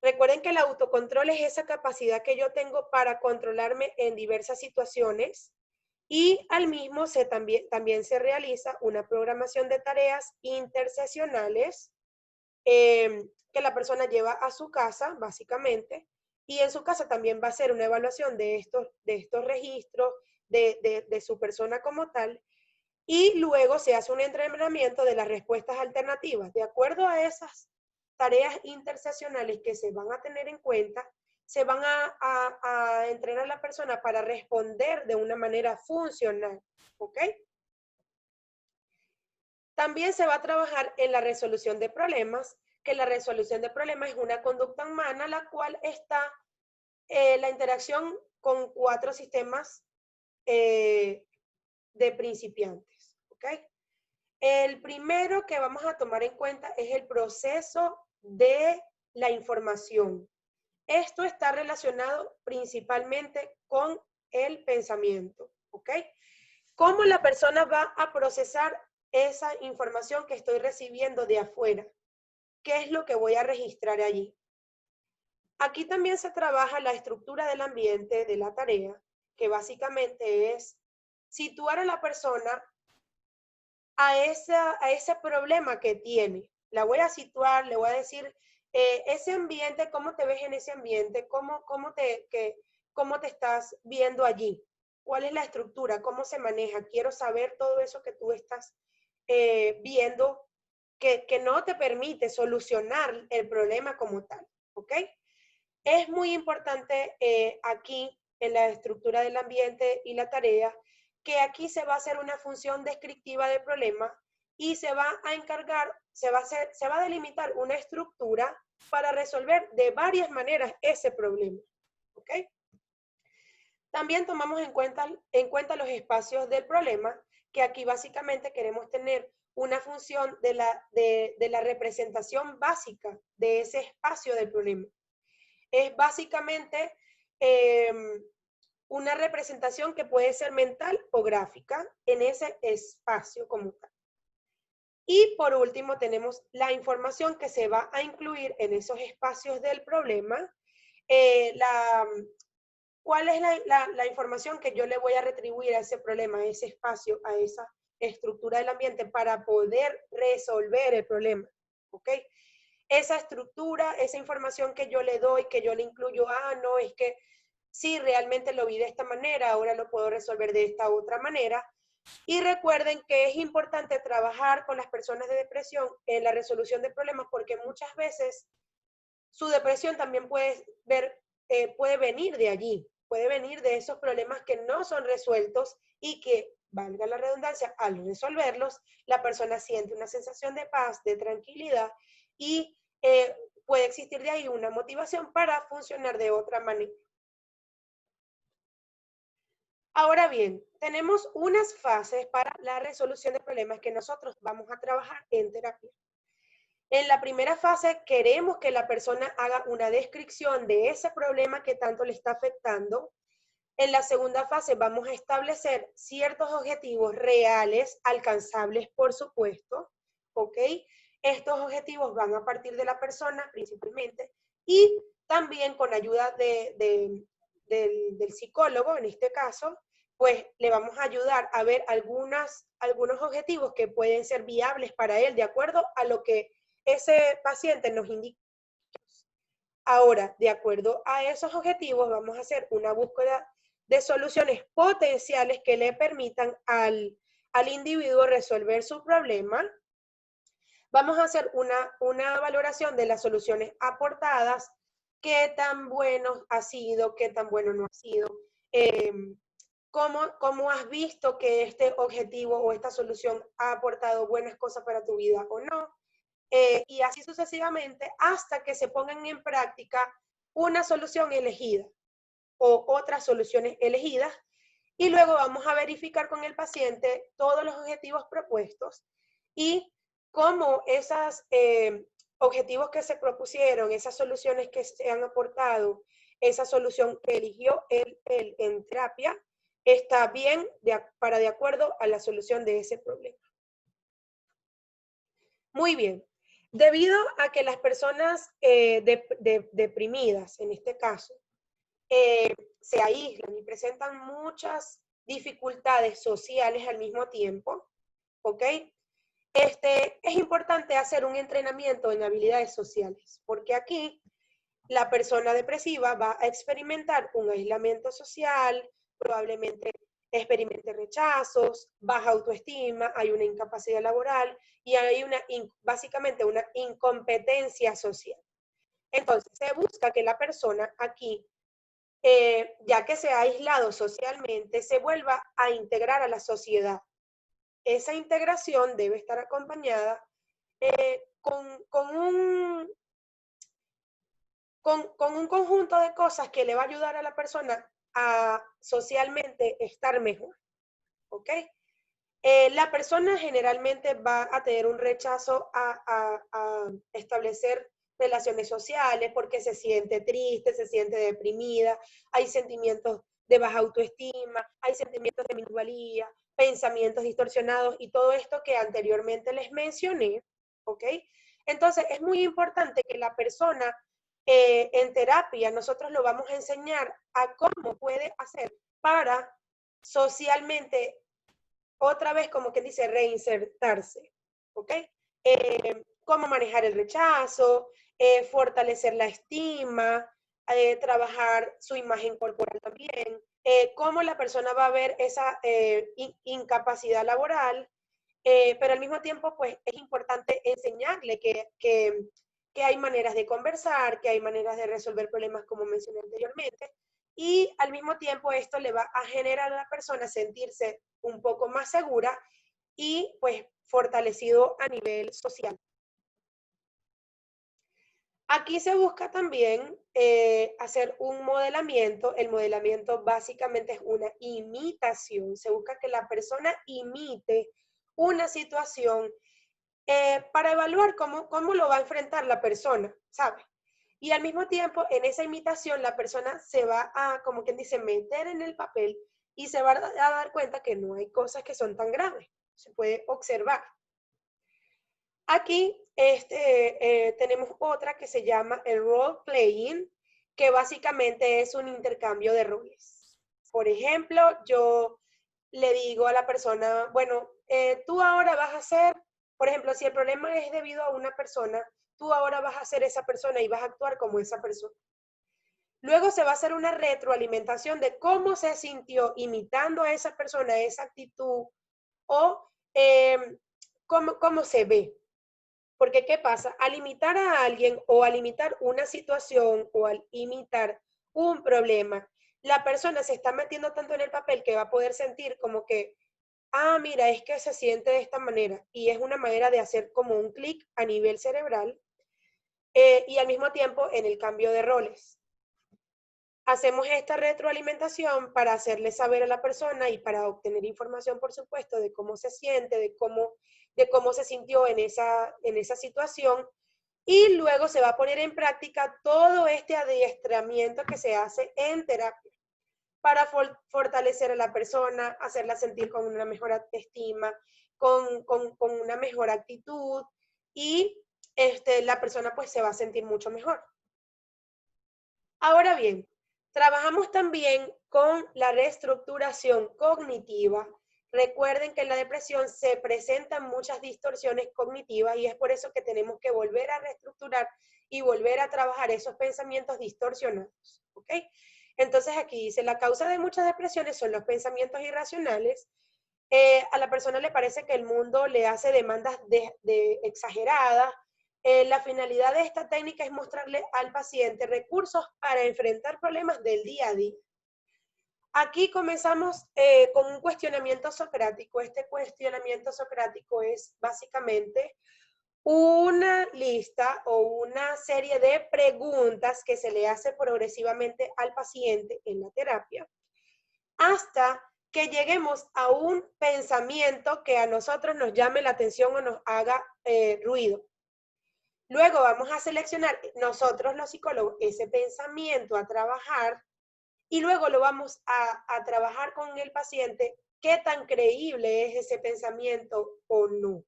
Recuerden que el autocontrol es esa capacidad que yo tengo para controlarme en diversas situaciones, Y al mismo también se realiza una programación de tareas intersesionales que la persona lleva a su casa, básicamente, y en su casa también va a hacer una evaluación de estos registros de su persona como tal, y luego se hace un entrenamiento de las respuestas alternativas. De acuerdo a esas tareas intersesionales que se van a tener en cuenta, se van a entrenar a la persona para responder de una manera funcional, ¿ok? También se va a trabajar en la resolución de problemas, que la resolución de problemas es una conducta humana, la cual está la interacción con 4 sistemas de principiantes, ¿ok? El primero que vamos a tomar en cuenta es el proceso de la información. Esto está relacionado principalmente con el pensamiento, ¿ok? ¿Cómo la persona va a procesar esa información que estoy recibiendo de afuera? ¿Qué es lo que voy a registrar allí? Aquí también se trabaja la estructura del ambiente de la tarea, que básicamente es situar a la persona a ese problema que tiene. La voy a situar, le voy a decir, ese ambiente, ¿cómo te ves en ese ambiente? ¿Cómo te estás viendo allí? ¿Cuál es la estructura? ¿Cómo se maneja? Quiero saber todo eso que tú estás viendo que no te permite solucionar el problema como tal, ¿ok? Es muy importante aquí en la estructura del ambiente y la tarea que aquí se va a hacer una función descriptiva del problema y se va a encargar, se va a delimitar una estructura para resolver de varias maneras ese problema, ¿ok? También tomamos en cuenta los espacios del problema, que aquí básicamente queremos tener una función de la representación básica de ese espacio del problema. Es básicamente eh, una representación que puede ser mental o gráfica en ese espacio como tal. Y por último tenemos la información que se va a incluir en esos espacios del problema. ¿Cuál es la información que yo le voy a retribuir a ese problema, a ese espacio, a esa estructura del ambiente para poder resolver el problema? ¿Ok? Esa estructura, esa información que yo le doy, que yo le incluyo, no, es que sí, realmente lo vi de esta manera, ahora lo puedo resolver de esta otra manera. Y recuerden que es importante trabajar con las personas de depresión en la resolución de problemas porque muchas veces su depresión también puede venir de allí, puede venir de esos problemas que no son resueltos y que, valga la redundancia, al resolverlos, la persona siente una sensación de paz, de tranquilidad y puede existir de ahí una motivación para funcionar de otra manera. Ahora bien, tenemos unas fases para la resolución de problemas que nosotros vamos a trabajar en terapia. En la primera fase queremos que la persona haga una descripción de ese problema que tanto le está afectando. En la segunda fase vamos a establecer ciertos objetivos reales, alcanzables, por supuesto, ¿ok? Estos objetivos van a partir de la persona principalmente y también con ayuda del psicólogo, en este caso, pues le vamos a ayudar a ver algunos objetivos que pueden ser viables para él de acuerdo a lo que ese paciente nos indica. Ahora, de acuerdo a esos objetivos, vamos a hacer una búsqueda de soluciones potenciales que le permitan al individuo resolver su problema. Vamos a hacer una valoración de las soluciones aportadas, qué tan bueno ha sido, qué tan bueno no ha sido, cómo has visto que este objetivo o esta solución ha aportado buenas cosas para tu vida o no, y así sucesivamente hasta que se pongan en práctica una solución elegida o otras soluciones elegidas y luego vamos a verificar con el paciente todos los objetivos propuestos y cómo esos objetivos que se propusieron, esas soluciones que se han aportado, esa solución que eligió él en terapia, está bien para de acuerdo a la solución de ese problema. Muy bien. Debido a que las personas deprimidas, en este caso, se aíslan y presentan dificultades sociales al mismo tiempo, ¿ok? Es importante hacer un entrenamiento en habilidades sociales, porque aquí la persona depresiva va a experimentar un aislamiento social, probablemente experimente rechazos, baja autoestima, hay una incapacidad laboral y hay básicamente una incompetencia social. Entonces, se busca que la persona aquí, ya que se ha aislado socialmente, se vuelva a integrar a la sociedad. Esa integración debe estar acompañada con un conjunto de cosas que le va a ayudar a la persona a socialmente estar mejor, ¿ok? La persona generalmente va a tener un rechazo a establecer relaciones sociales porque se siente triste, se siente deprimida, hay sentimientos de baja autoestima, hay sentimientos de minusvalía, pensamientos distorsionados y todo esto que anteriormente les mencioné, ¿ok? Entonces es muy importante que la persona en terapia nosotros lo vamos a enseñar a cómo puede hacer para socialmente otra vez, como que dice, reinsertarse, ¿ok? Cómo manejar el rechazo, fortalecer la estima, trabajar su imagen corporal también, cómo la persona va a ver esa incapacidad laboral, pero al mismo tiempo, pues es importante enseñarle que hay maneras de conversar, que hay maneras de resolver problemas como mencioné anteriormente, y al mismo tiempo esto le va a generar a la persona sentirse un poco más segura y pues fortalecido a nivel social. Aquí se busca también hacer un modelamiento. El modelamiento básicamente es una imitación. Se busca que la persona imite una situación para evaluar cómo lo va a enfrentar la persona, ¿sabes? Y al mismo tiempo, en esa imitación, la persona se va a, como quien dice, meter en el papel y se va a dar cuenta que no hay cosas que son tan graves. Se puede observar. Aquí tenemos otra que se llama el role playing, que básicamente es un intercambio de roles. Por ejemplo, yo le digo a la persona, bueno, tú ahora vas a ser, por ejemplo, si el problema es debido a una persona, tú ahora vas a ser esa persona y vas a actuar como esa persona. Luego se va a hacer una retroalimentación de cómo se sintió imitando a esa persona, esa actitud, o cómo se ve. Porque, ¿qué pasa? Al imitar a alguien o al imitar una situación o al imitar un problema, la persona se está metiendo tanto en el papel que va a poder sentir como que, ah, mira, es que se siente de esta manera. Y es una manera de hacer como un clic a nivel cerebral y al mismo tiempo en el cambio de roles. Hacemos esta retroalimentación para hacerle saber a la persona y para obtener información, por supuesto, de cómo se siente, de cómo se sintió en esa situación. Y luego se va a poner en práctica todo este adiestramiento que se hace en terapia para fortalecer a la persona, hacerla sentir con una mejor autoestima, con una mejor actitud y la persona pues se va a sentir mucho mejor. Ahora bien, trabajamos también con la reestructuración cognitiva. Recuerden que en la depresión se presentan muchas distorsiones cognitivas y es por eso que tenemos que volver a reestructurar y volver a trabajar esos pensamientos distorsionados. ¿Ok? Entonces aquí dice, la causa de muchas depresiones son los pensamientos irracionales. A la persona le parece que el mundo le hace demandas exageradas. La finalidad de esta técnica es mostrarle al paciente recursos para enfrentar problemas del día a día. Aquí comenzamos con un cuestionamiento socrático. Este cuestionamiento socrático es básicamente una lista o una serie de preguntas que se le hace progresivamente al paciente en la terapia hasta que lleguemos a un pensamiento que a nosotros nos llame la atención o nos haga ruido. Luego vamos a seleccionar nosotros los psicólogos ese pensamiento a trabajar y luego lo vamos a trabajar con el paciente qué tan creíble es ese pensamiento o no.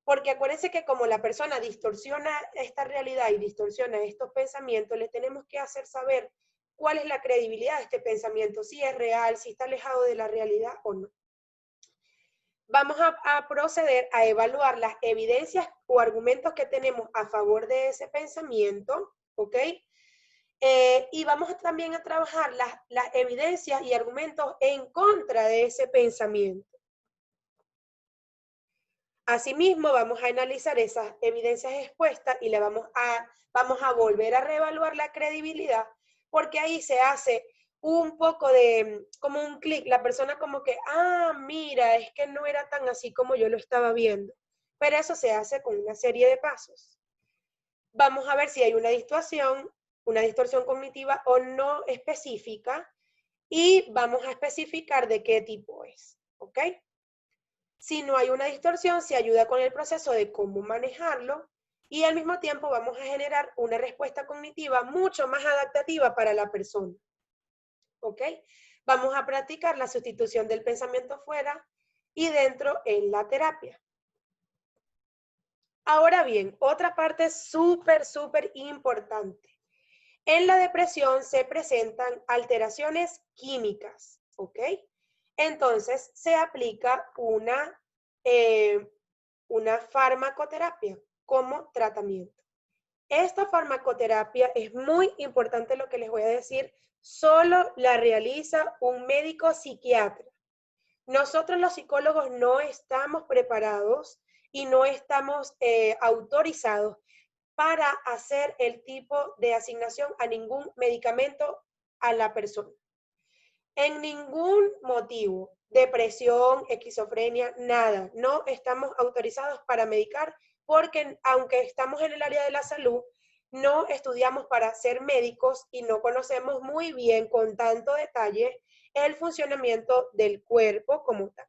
Porque acuérdense que como la persona distorsiona esta realidad y distorsiona estos pensamientos, le tenemos que hacer saber cuál es la credibilidad de este pensamiento, si es real, si está alejado de la realidad o no. Vamos a proceder a evaluar las evidencias o argumentos que tenemos a favor de ese pensamiento, ¿ok? Y vamos también a trabajar las evidencias y argumentos en contra de ese pensamiento. Asimismo, vamos a analizar esas evidencias expuestas y vamos a volver a reevaluar la credibilidad, porque ahí se hace un poco de, como un clic, la persona como que, mira, es que no era tan así como yo lo estaba viendo. Pero eso se hace con una serie de pasos. Vamos a ver si hay una distorsión cognitiva o no específica, y vamos a especificar de qué tipo es, ¿ok? Si no hay una distorsión, se ayuda con el proceso de cómo manejarlo, y al mismo tiempo vamos a generar una respuesta cognitiva mucho más adaptativa para la persona. ¿Ok? Vamos a practicar la sustitución del pensamiento fuera y dentro en la terapia. Ahora bien, otra parte súper importante. En la depresión se presentan alteraciones químicas, ¿ok? Entonces se aplica una farmacoterapia como tratamiento. Esta farmacoterapia es muy importante, lo que les voy a decir, solo la realiza un médico psiquiatra. Nosotros los psicólogos no estamos preparados y no estamos autorizados para hacer el tipo de asignación a ningún medicamento a la persona. En ningún motivo, depresión, esquizofrenia, nada, no estamos autorizados para medicar, porque aunque estamos en el área de la salud, no estudiamos para ser médicos y no conocemos muy bien con tanto detalle el funcionamiento del cuerpo como tal.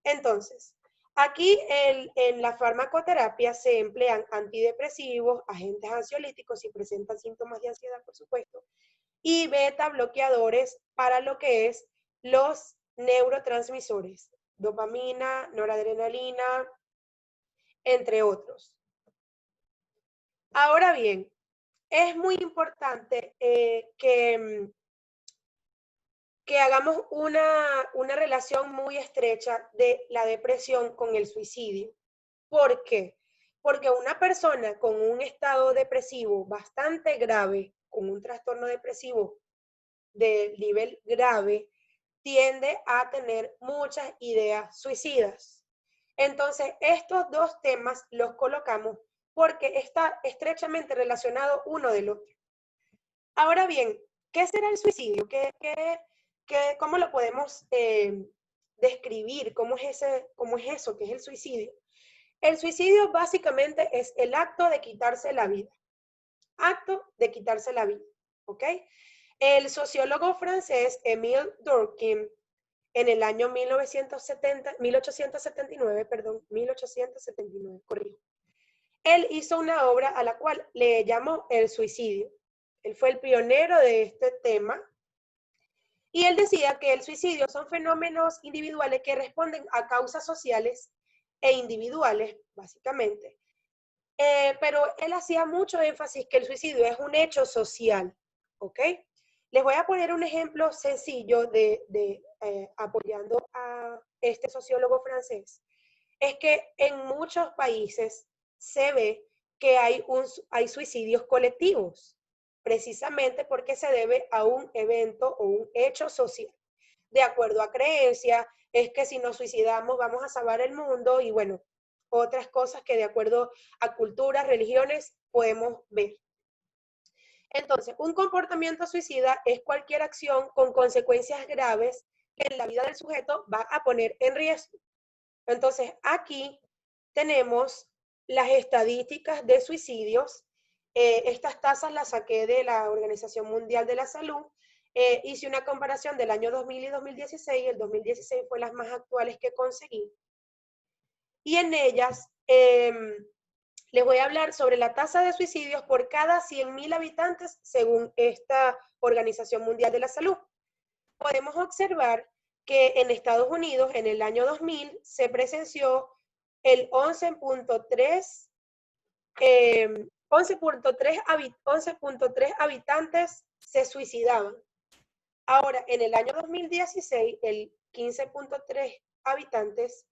Entonces, aquí en la farmacoterapia se emplean antidepresivos, agentes ansiolíticos si presentan síntomas de ansiedad, por supuesto, y beta bloqueadores para lo que es los neurotransmisores, dopamina, noradrenalina, entre otros. Ahora bien, es muy importante que hagamos una relación muy estrecha de la depresión con el suicidio. ¿Por qué? Porque una persona con un estado depresivo bastante grave, con un trastorno depresivo de nivel grave, tiende a tener muchas ideas suicidas. Entonces, estos dos temas los colocamos porque está estrechamente relacionado uno del otro. Ahora bien, ¿qué será el suicidio? ¿Cómo lo podemos describir? ¿Cómo es eso? ¿Qué es el suicidio? El suicidio básicamente es el acto de quitarse la vida. Acto de quitarse la vida, ¿ok? El sociólogo francés Émile Durkheim, en el año 1879, corrijo. Él hizo una obra a la cual le llamó El suicidio. Él fue el pionero de este tema. Y él decía que el suicidio son fenómenos individuales que responden a causas sociales e individuales, básicamente. Pero él hacía mucho énfasis que el suicidio es un hecho social, ¿ok? Les voy a poner un ejemplo sencillo apoyando a este sociólogo francés. Es que en muchos países se ve que hay suicidios colectivos, precisamente porque se debe a un evento o un hecho social. De acuerdo a creencia, es que si nos suicidamos vamos a salvar el mundo y bueno, otras cosas que de acuerdo a culturas, religiones, podemos ver. Entonces, un comportamiento suicida es cualquier acción con consecuencias graves que en la vida del sujeto va a poner en riesgo. Entonces, aquí tenemos las estadísticas de suicidios. Estas tasas las saqué de la Organización Mundial de la Salud. Hice una comparación del año 2000 y 2016. El 2016 fue las más actuales que conseguí. Y en ellas les voy a hablar sobre la tasa de suicidios por cada 100.000 habitantes según esta Organización Mundial de la Salud. Podemos observar que en Estados Unidos en el año 2000 se presenció el 11.3 11.3 habitantes se suicidaban. Ahora, en el año 2016, el 15.3 habitantes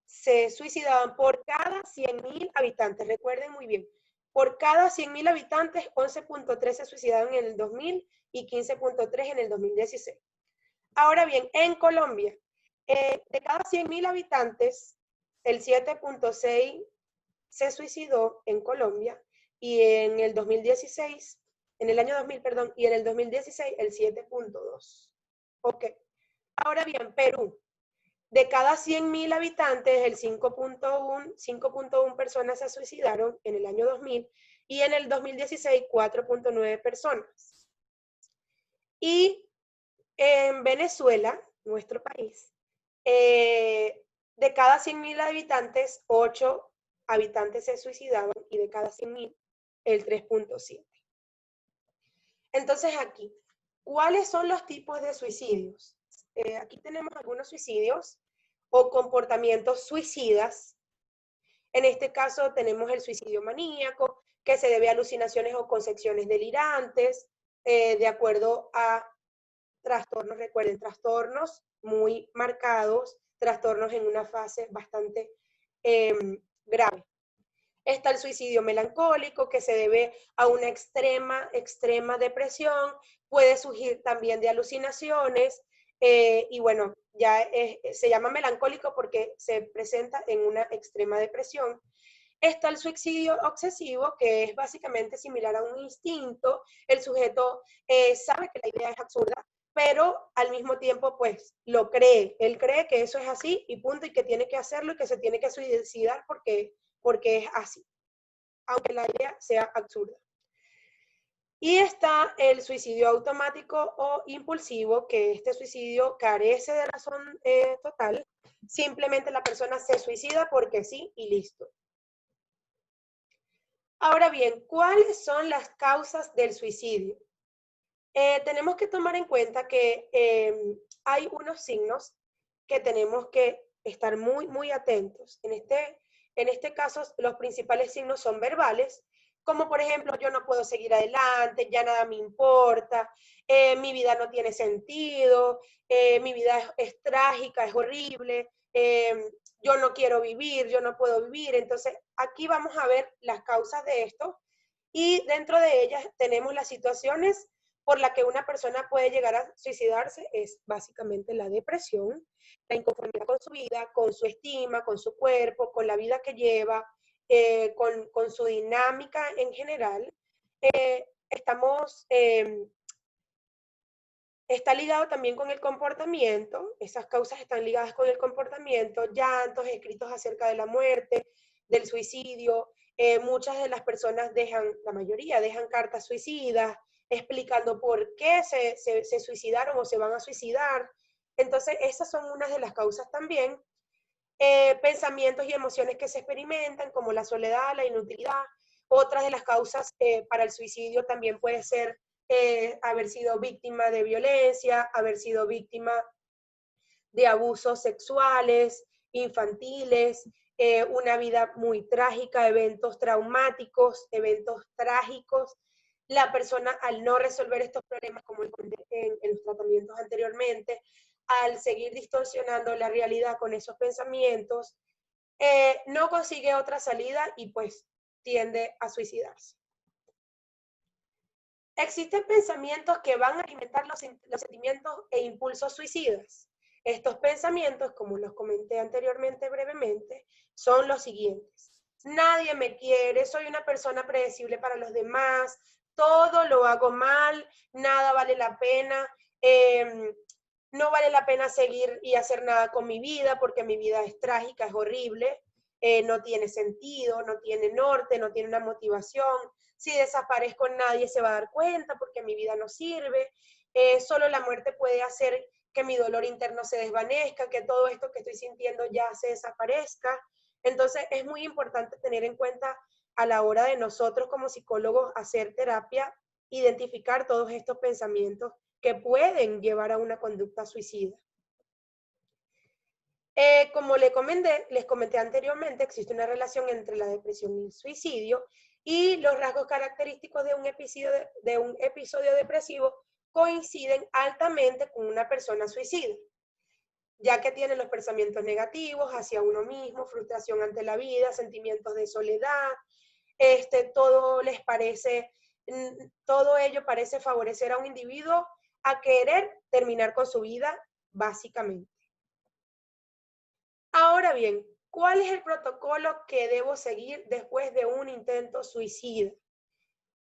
se suicidaban por cada 100.000 habitantes. Recuerden muy bien, por cada 100.000 habitantes, 11.3 se suicidaban en el 2000 y 15.3 en el 2016. Ahora bien, en Colombia, de cada 100.000 habitantes, el 7.6 se suicidó en Colombia y en el 2016, en el año 2000, perdón, y en el 2016 el 7.2. Ok. Ahora bien, Perú, de cada 100.000 habitantes, el 5.1 personas se suicidaron en el año 2000 y en el 2016 4.9 personas. Y en Venezuela, nuestro país, de cada 100.000 habitantes, 8 habitantes se suicidaban y de cada 100.000, el 3.7. Entonces aquí, ¿cuáles son los tipos de suicidios? Aquí tenemos algunos suicidios o comportamientos suicidas. En este caso tenemos el suicidio maníaco, que se debe a alucinaciones o concepciones delirantes, de acuerdo a trastornos, recuerden, trastornos muy marcados, trastornos en una fase bastante grave. Está el suicidio melancólico, que se debe a una extrema depresión, puede surgir también de alucinaciones, y bueno, ya se llama melancólico porque se presenta en una extrema depresión. Está el suicidio obsesivo, que es básicamente similar a un instinto. El sujeto sabe que la idea es absurda, pero al mismo tiempo, pues, lo cree. Él cree que eso es así y punto, y que tiene que hacerlo y que se tiene que suicidar porque es así, aunque la idea sea absurda. Y está el suicidio automático o impulsivo, que este suicidio carece de razón total. Simplemente la persona se suicida porque sí y listo. Ahora bien, ¿cuáles son las causas del suicidio? Tenemos que tomar en cuenta que hay unos signos que tenemos que estar muy atentos. En este caso, los principales signos son verbales, como por ejemplo, yo no puedo seguir adelante, ya nada me importa, mi vida no tiene sentido, mi vida es trágica, es horrible, yo no quiero vivir, yo no puedo vivir. Entonces, aquí vamos a ver las causas de esto y dentro de ellas tenemos las situaciones por la que una persona puede llegar a suicidarse. Es básicamente la depresión, la inconformidad con su vida, con su estima, con su cuerpo, con la vida que lleva, con su dinámica en general. Está ligado también con el comportamiento, esas causas están ligadas con el comportamiento, llantos, escritos acerca de la muerte, del suicidio. Muchas de las personas la mayoría dejan cartas suicidas, explicando por qué se suicidaron o se van a suicidar. Entonces, esas son unas de las causas también. Pensamientos y emociones que se experimentan, como la soledad, la inutilidad. Otras de las causas para el suicidio también puede ser haber sido víctima de violencia, haber sido víctima de abusos sexuales, infantiles, una vida muy trágica, eventos traumáticos, eventos trágicos. La persona, al no resolver estos problemas, como en los tratamientos anteriormente, al seguir distorsionando la realidad con esos pensamientos, no consigue otra salida y pues tiende a suicidarse. Existen pensamientos que van a alimentar los sentimientos e impulsos suicidas. Estos pensamientos, como los comenté anteriormente brevemente, son los siguientes. Nadie me quiere, soy una persona predecible para los demás, todo lo hago mal, nada vale la pena, no vale la pena seguir y hacer nada con mi vida porque mi vida es trágica, es horrible, no tiene sentido, no tiene norte, no tiene una motivación. Si desaparezco nadie se va a dar cuenta porque mi vida no sirve. Solo la muerte puede hacer que mi dolor interno se desvanezca, que todo esto que estoy sintiendo ya se desaparezca. Entonces es muy importante tener en cuenta a la hora de nosotros como psicólogos hacer terapia, identificar todos estos pensamientos que pueden llevar a una conducta suicida. Como les comenté anteriormente, existe una relación entre la depresión y el suicidio, y los rasgos característicos de un episodio depresivo coinciden altamente con una persona suicida, ya que tienen los pensamientos negativos hacia uno mismo, frustración ante la vida, sentimientos de soledad, todo les parece, todo ello parece favorecer a un individuo a querer terminar con su vida, básicamente. Ahora bien, ¿cuál es el protocolo que debo seguir después de un intento suicida?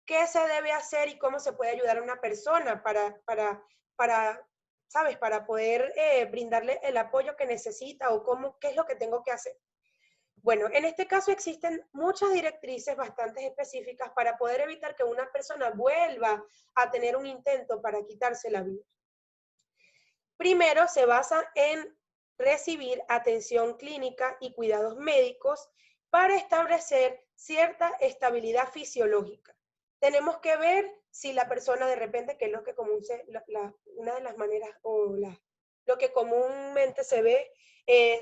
¿Qué se debe hacer y cómo se puede ayudar a una persona para ¿sabes? Para poder brindarle el apoyo que necesita o qué es lo que tengo que hacer. Bueno, en este caso existen muchas directrices bastante específicas para poder evitar que una persona vuelva a tener un intento para quitarse la vida. Primero, se basa en recibir atención clínica y cuidados médicos para establecer cierta estabilidad fisiológica. Tenemos que ver si la persona de repente, que es lo que una de las maneras lo que comúnmente se ve,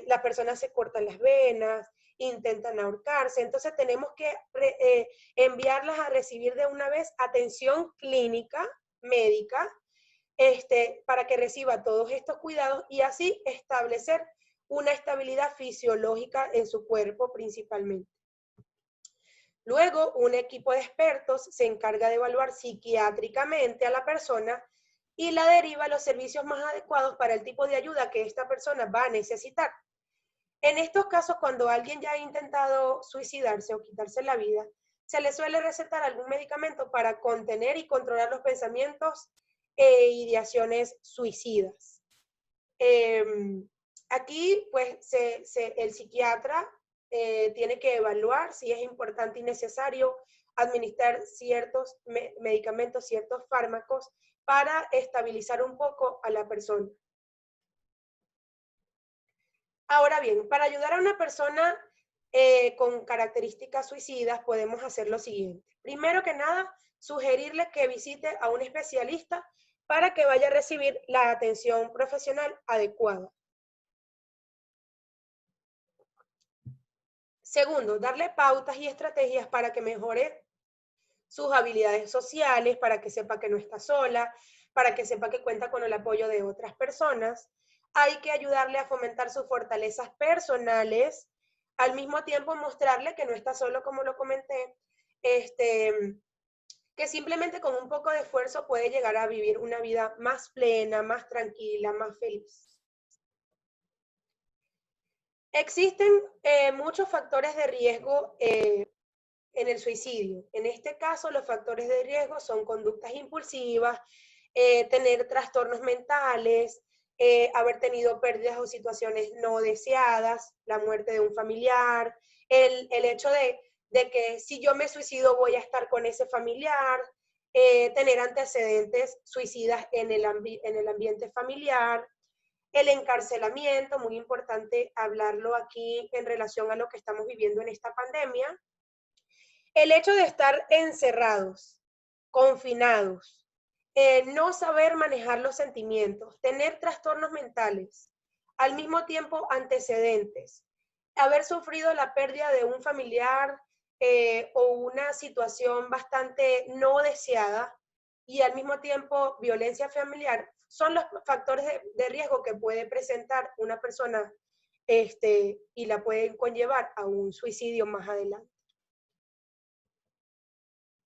las personas se cortan las venas, intentan ahorcarse, entonces tenemos que enviarlas a recibir de una vez atención clínica, médica, para que reciba todos estos cuidados y así establecer una estabilidad fisiológica en su cuerpo principalmente. Luego, un equipo de expertos se encarga de evaluar psiquiátricamente a la persona y la deriva a los servicios más adecuados para el tipo de ayuda que esta persona va a necesitar. En estos casos, cuando alguien ya ha intentado suicidarse o quitarse la vida, se le suele recetar algún medicamento para contener y controlar los pensamientos e ideaciones suicidas. Aquí, pues, el psiquiatra tiene que evaluar si es importante y necesario administrar ciertos medicamentos, ciertos fármacos para estabilizar un poco a la persona. Ahora bien, para ayudar a una persona con características suicidas podemos hacer lo siguiente. Primero que nada, sugerirle que visite a un especialista para que vaya a recibir la atención profesional adecuada. Segundo, darle pautas y estrategias para que mejore sus habilidades sociales, para que sepa que no está sola, para que sepa que cuenta con el apoyo de otras personas. Hay que ayudarle a fomentar sus fortalezas personales, al mismo tiempo mostrarle que no está solo, como lo comenté, que simplemente con un poco de esfuerzo puede llegar a vivir una vida más plena, más tranquila, más feliz. Existen muchos factores de riesgo en el suicidio. En este caso, los factores de riesgo son conductas impulsivas, tener trastornos mentales, haber tenido pérdidas o situaciones no deseadas, la muerte de un familiar, el hecho de que si yo me suicido voy a estar con ese familiar, tener antecedentes suicidas en el ambiente familiar, el encarcelamiento, muy importante hablarlo aquí en relación a lo que estamos viviendo en esta pandemia. El hecho de estar encerrados, confinados, no saber manejar los sentimientos, tener trastornos mentales, al mismo tiempo antecedentes, haber sufrido la pérdida de un familiar o una situación bastante no deseada y al mismo tiempo violencia familiar, son los factores de riesgo que puede presentar una persona y la pueden conllevar a un suicidio más adelante.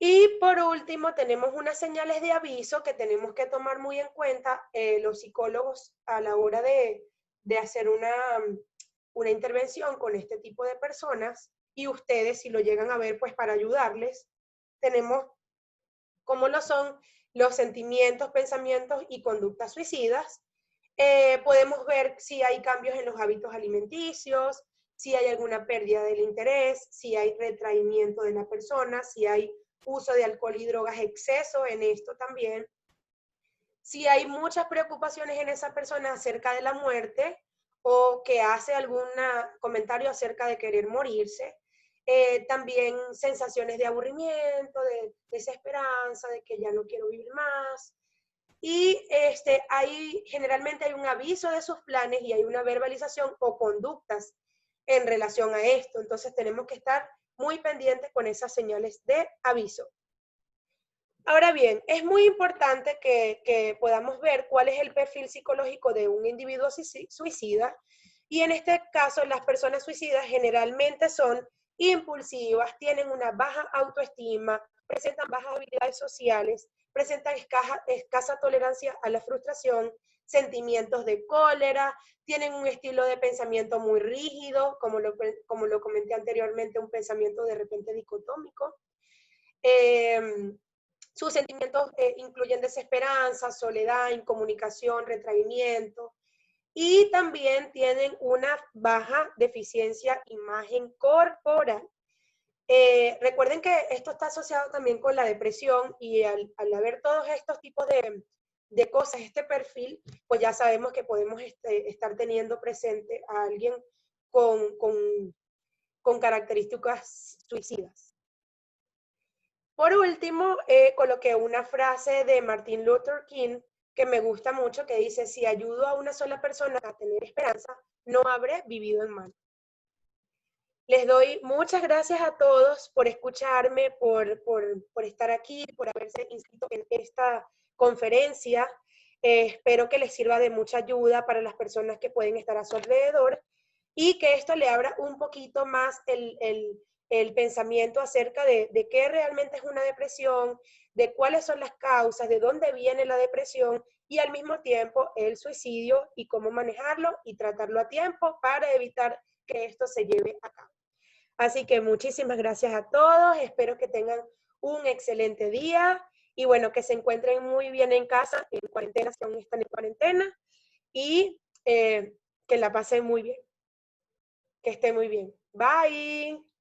Y por último, tenemos unas señales de aviso que tenemos que tomar muy en cuenta los psicólogos a la hora de hacer una intervención con este tipo de personas, y ustedes, si lo llegan a ver, pues para ayudarles, tenemos como lo son los sentimientos, pensamientos y conductas suicidas. Podemos ver si hay cambios en los hábitos alimenticios, si hay alguna pérdida del interés, si hay retraimiento de la persona, si hay uso de alcohol y drogas, exceso en esto también. Si hay muchas preocupaciones en esa persona acerca de la muerte o que hace algún comentario acerca de querer morirse, también sensaciones de aburrimiento, de desesperanza, de que ya no quiero vivir más. Y generalmente hay un aviso de sus planes y hay una verbalización o conductas en relación a esto. Entonces tenemos que estar muy pendientes con esas señales de aviso. Ahora bien, es muy importante que podamos ver cuál es el perfil psicológico de un individuo suicida, y en este caso las personas suicidas generalmente son impulsivas, tienen una baja autoestima, presentan bajas habilidades sociales, presentan escasa tolerancia a la frustración, sentimientos de cólera, tienen un estilo de pensamiento muy rígido, como lo comenté anteriormente, un pensamiento de repente dicotómico. Sus sentimientos incluyen desesperanza, soledad, incomunicación, retraimiento, y también tienen una baja deficiencia imagen corporal. Recuerden que esto está asociado también con la depresión, y al haber todos estos tipos de cosas, este perfil, pues ya sabemos que podemos estar teniendo presente a alguien con características suicidas. Por último, coloqué una frase de Martin Luther King que me gusta mucho, que dice: si ayudo a una sola persona a tener esperanza, no habré vivido en vano. Les doy muchas gracias a todos por escucharme, por estar aquí, por haberse inscrito en esta conferencia. Espero que les sirva de mucha ayuda para las personas que pueden estar a su alrededor, y que esto le abra un poquito más el pensamiento acerca de qué realmente es una depresión, de cuáles son las causas, de dónde viene la depresión, y al mismo tiempo el suicidio, y cómo manejarlo y tratarlo a tiempo para evitar que esto se lleve a cabo. Así que muchísimas gracias a todos, espero que tengan un excelente día, y bueno, que se encuentren muy bien en casa, en cuarentena, si aún están en cuarentena, y que la pasen muy bien, que esté muy bien. Bye.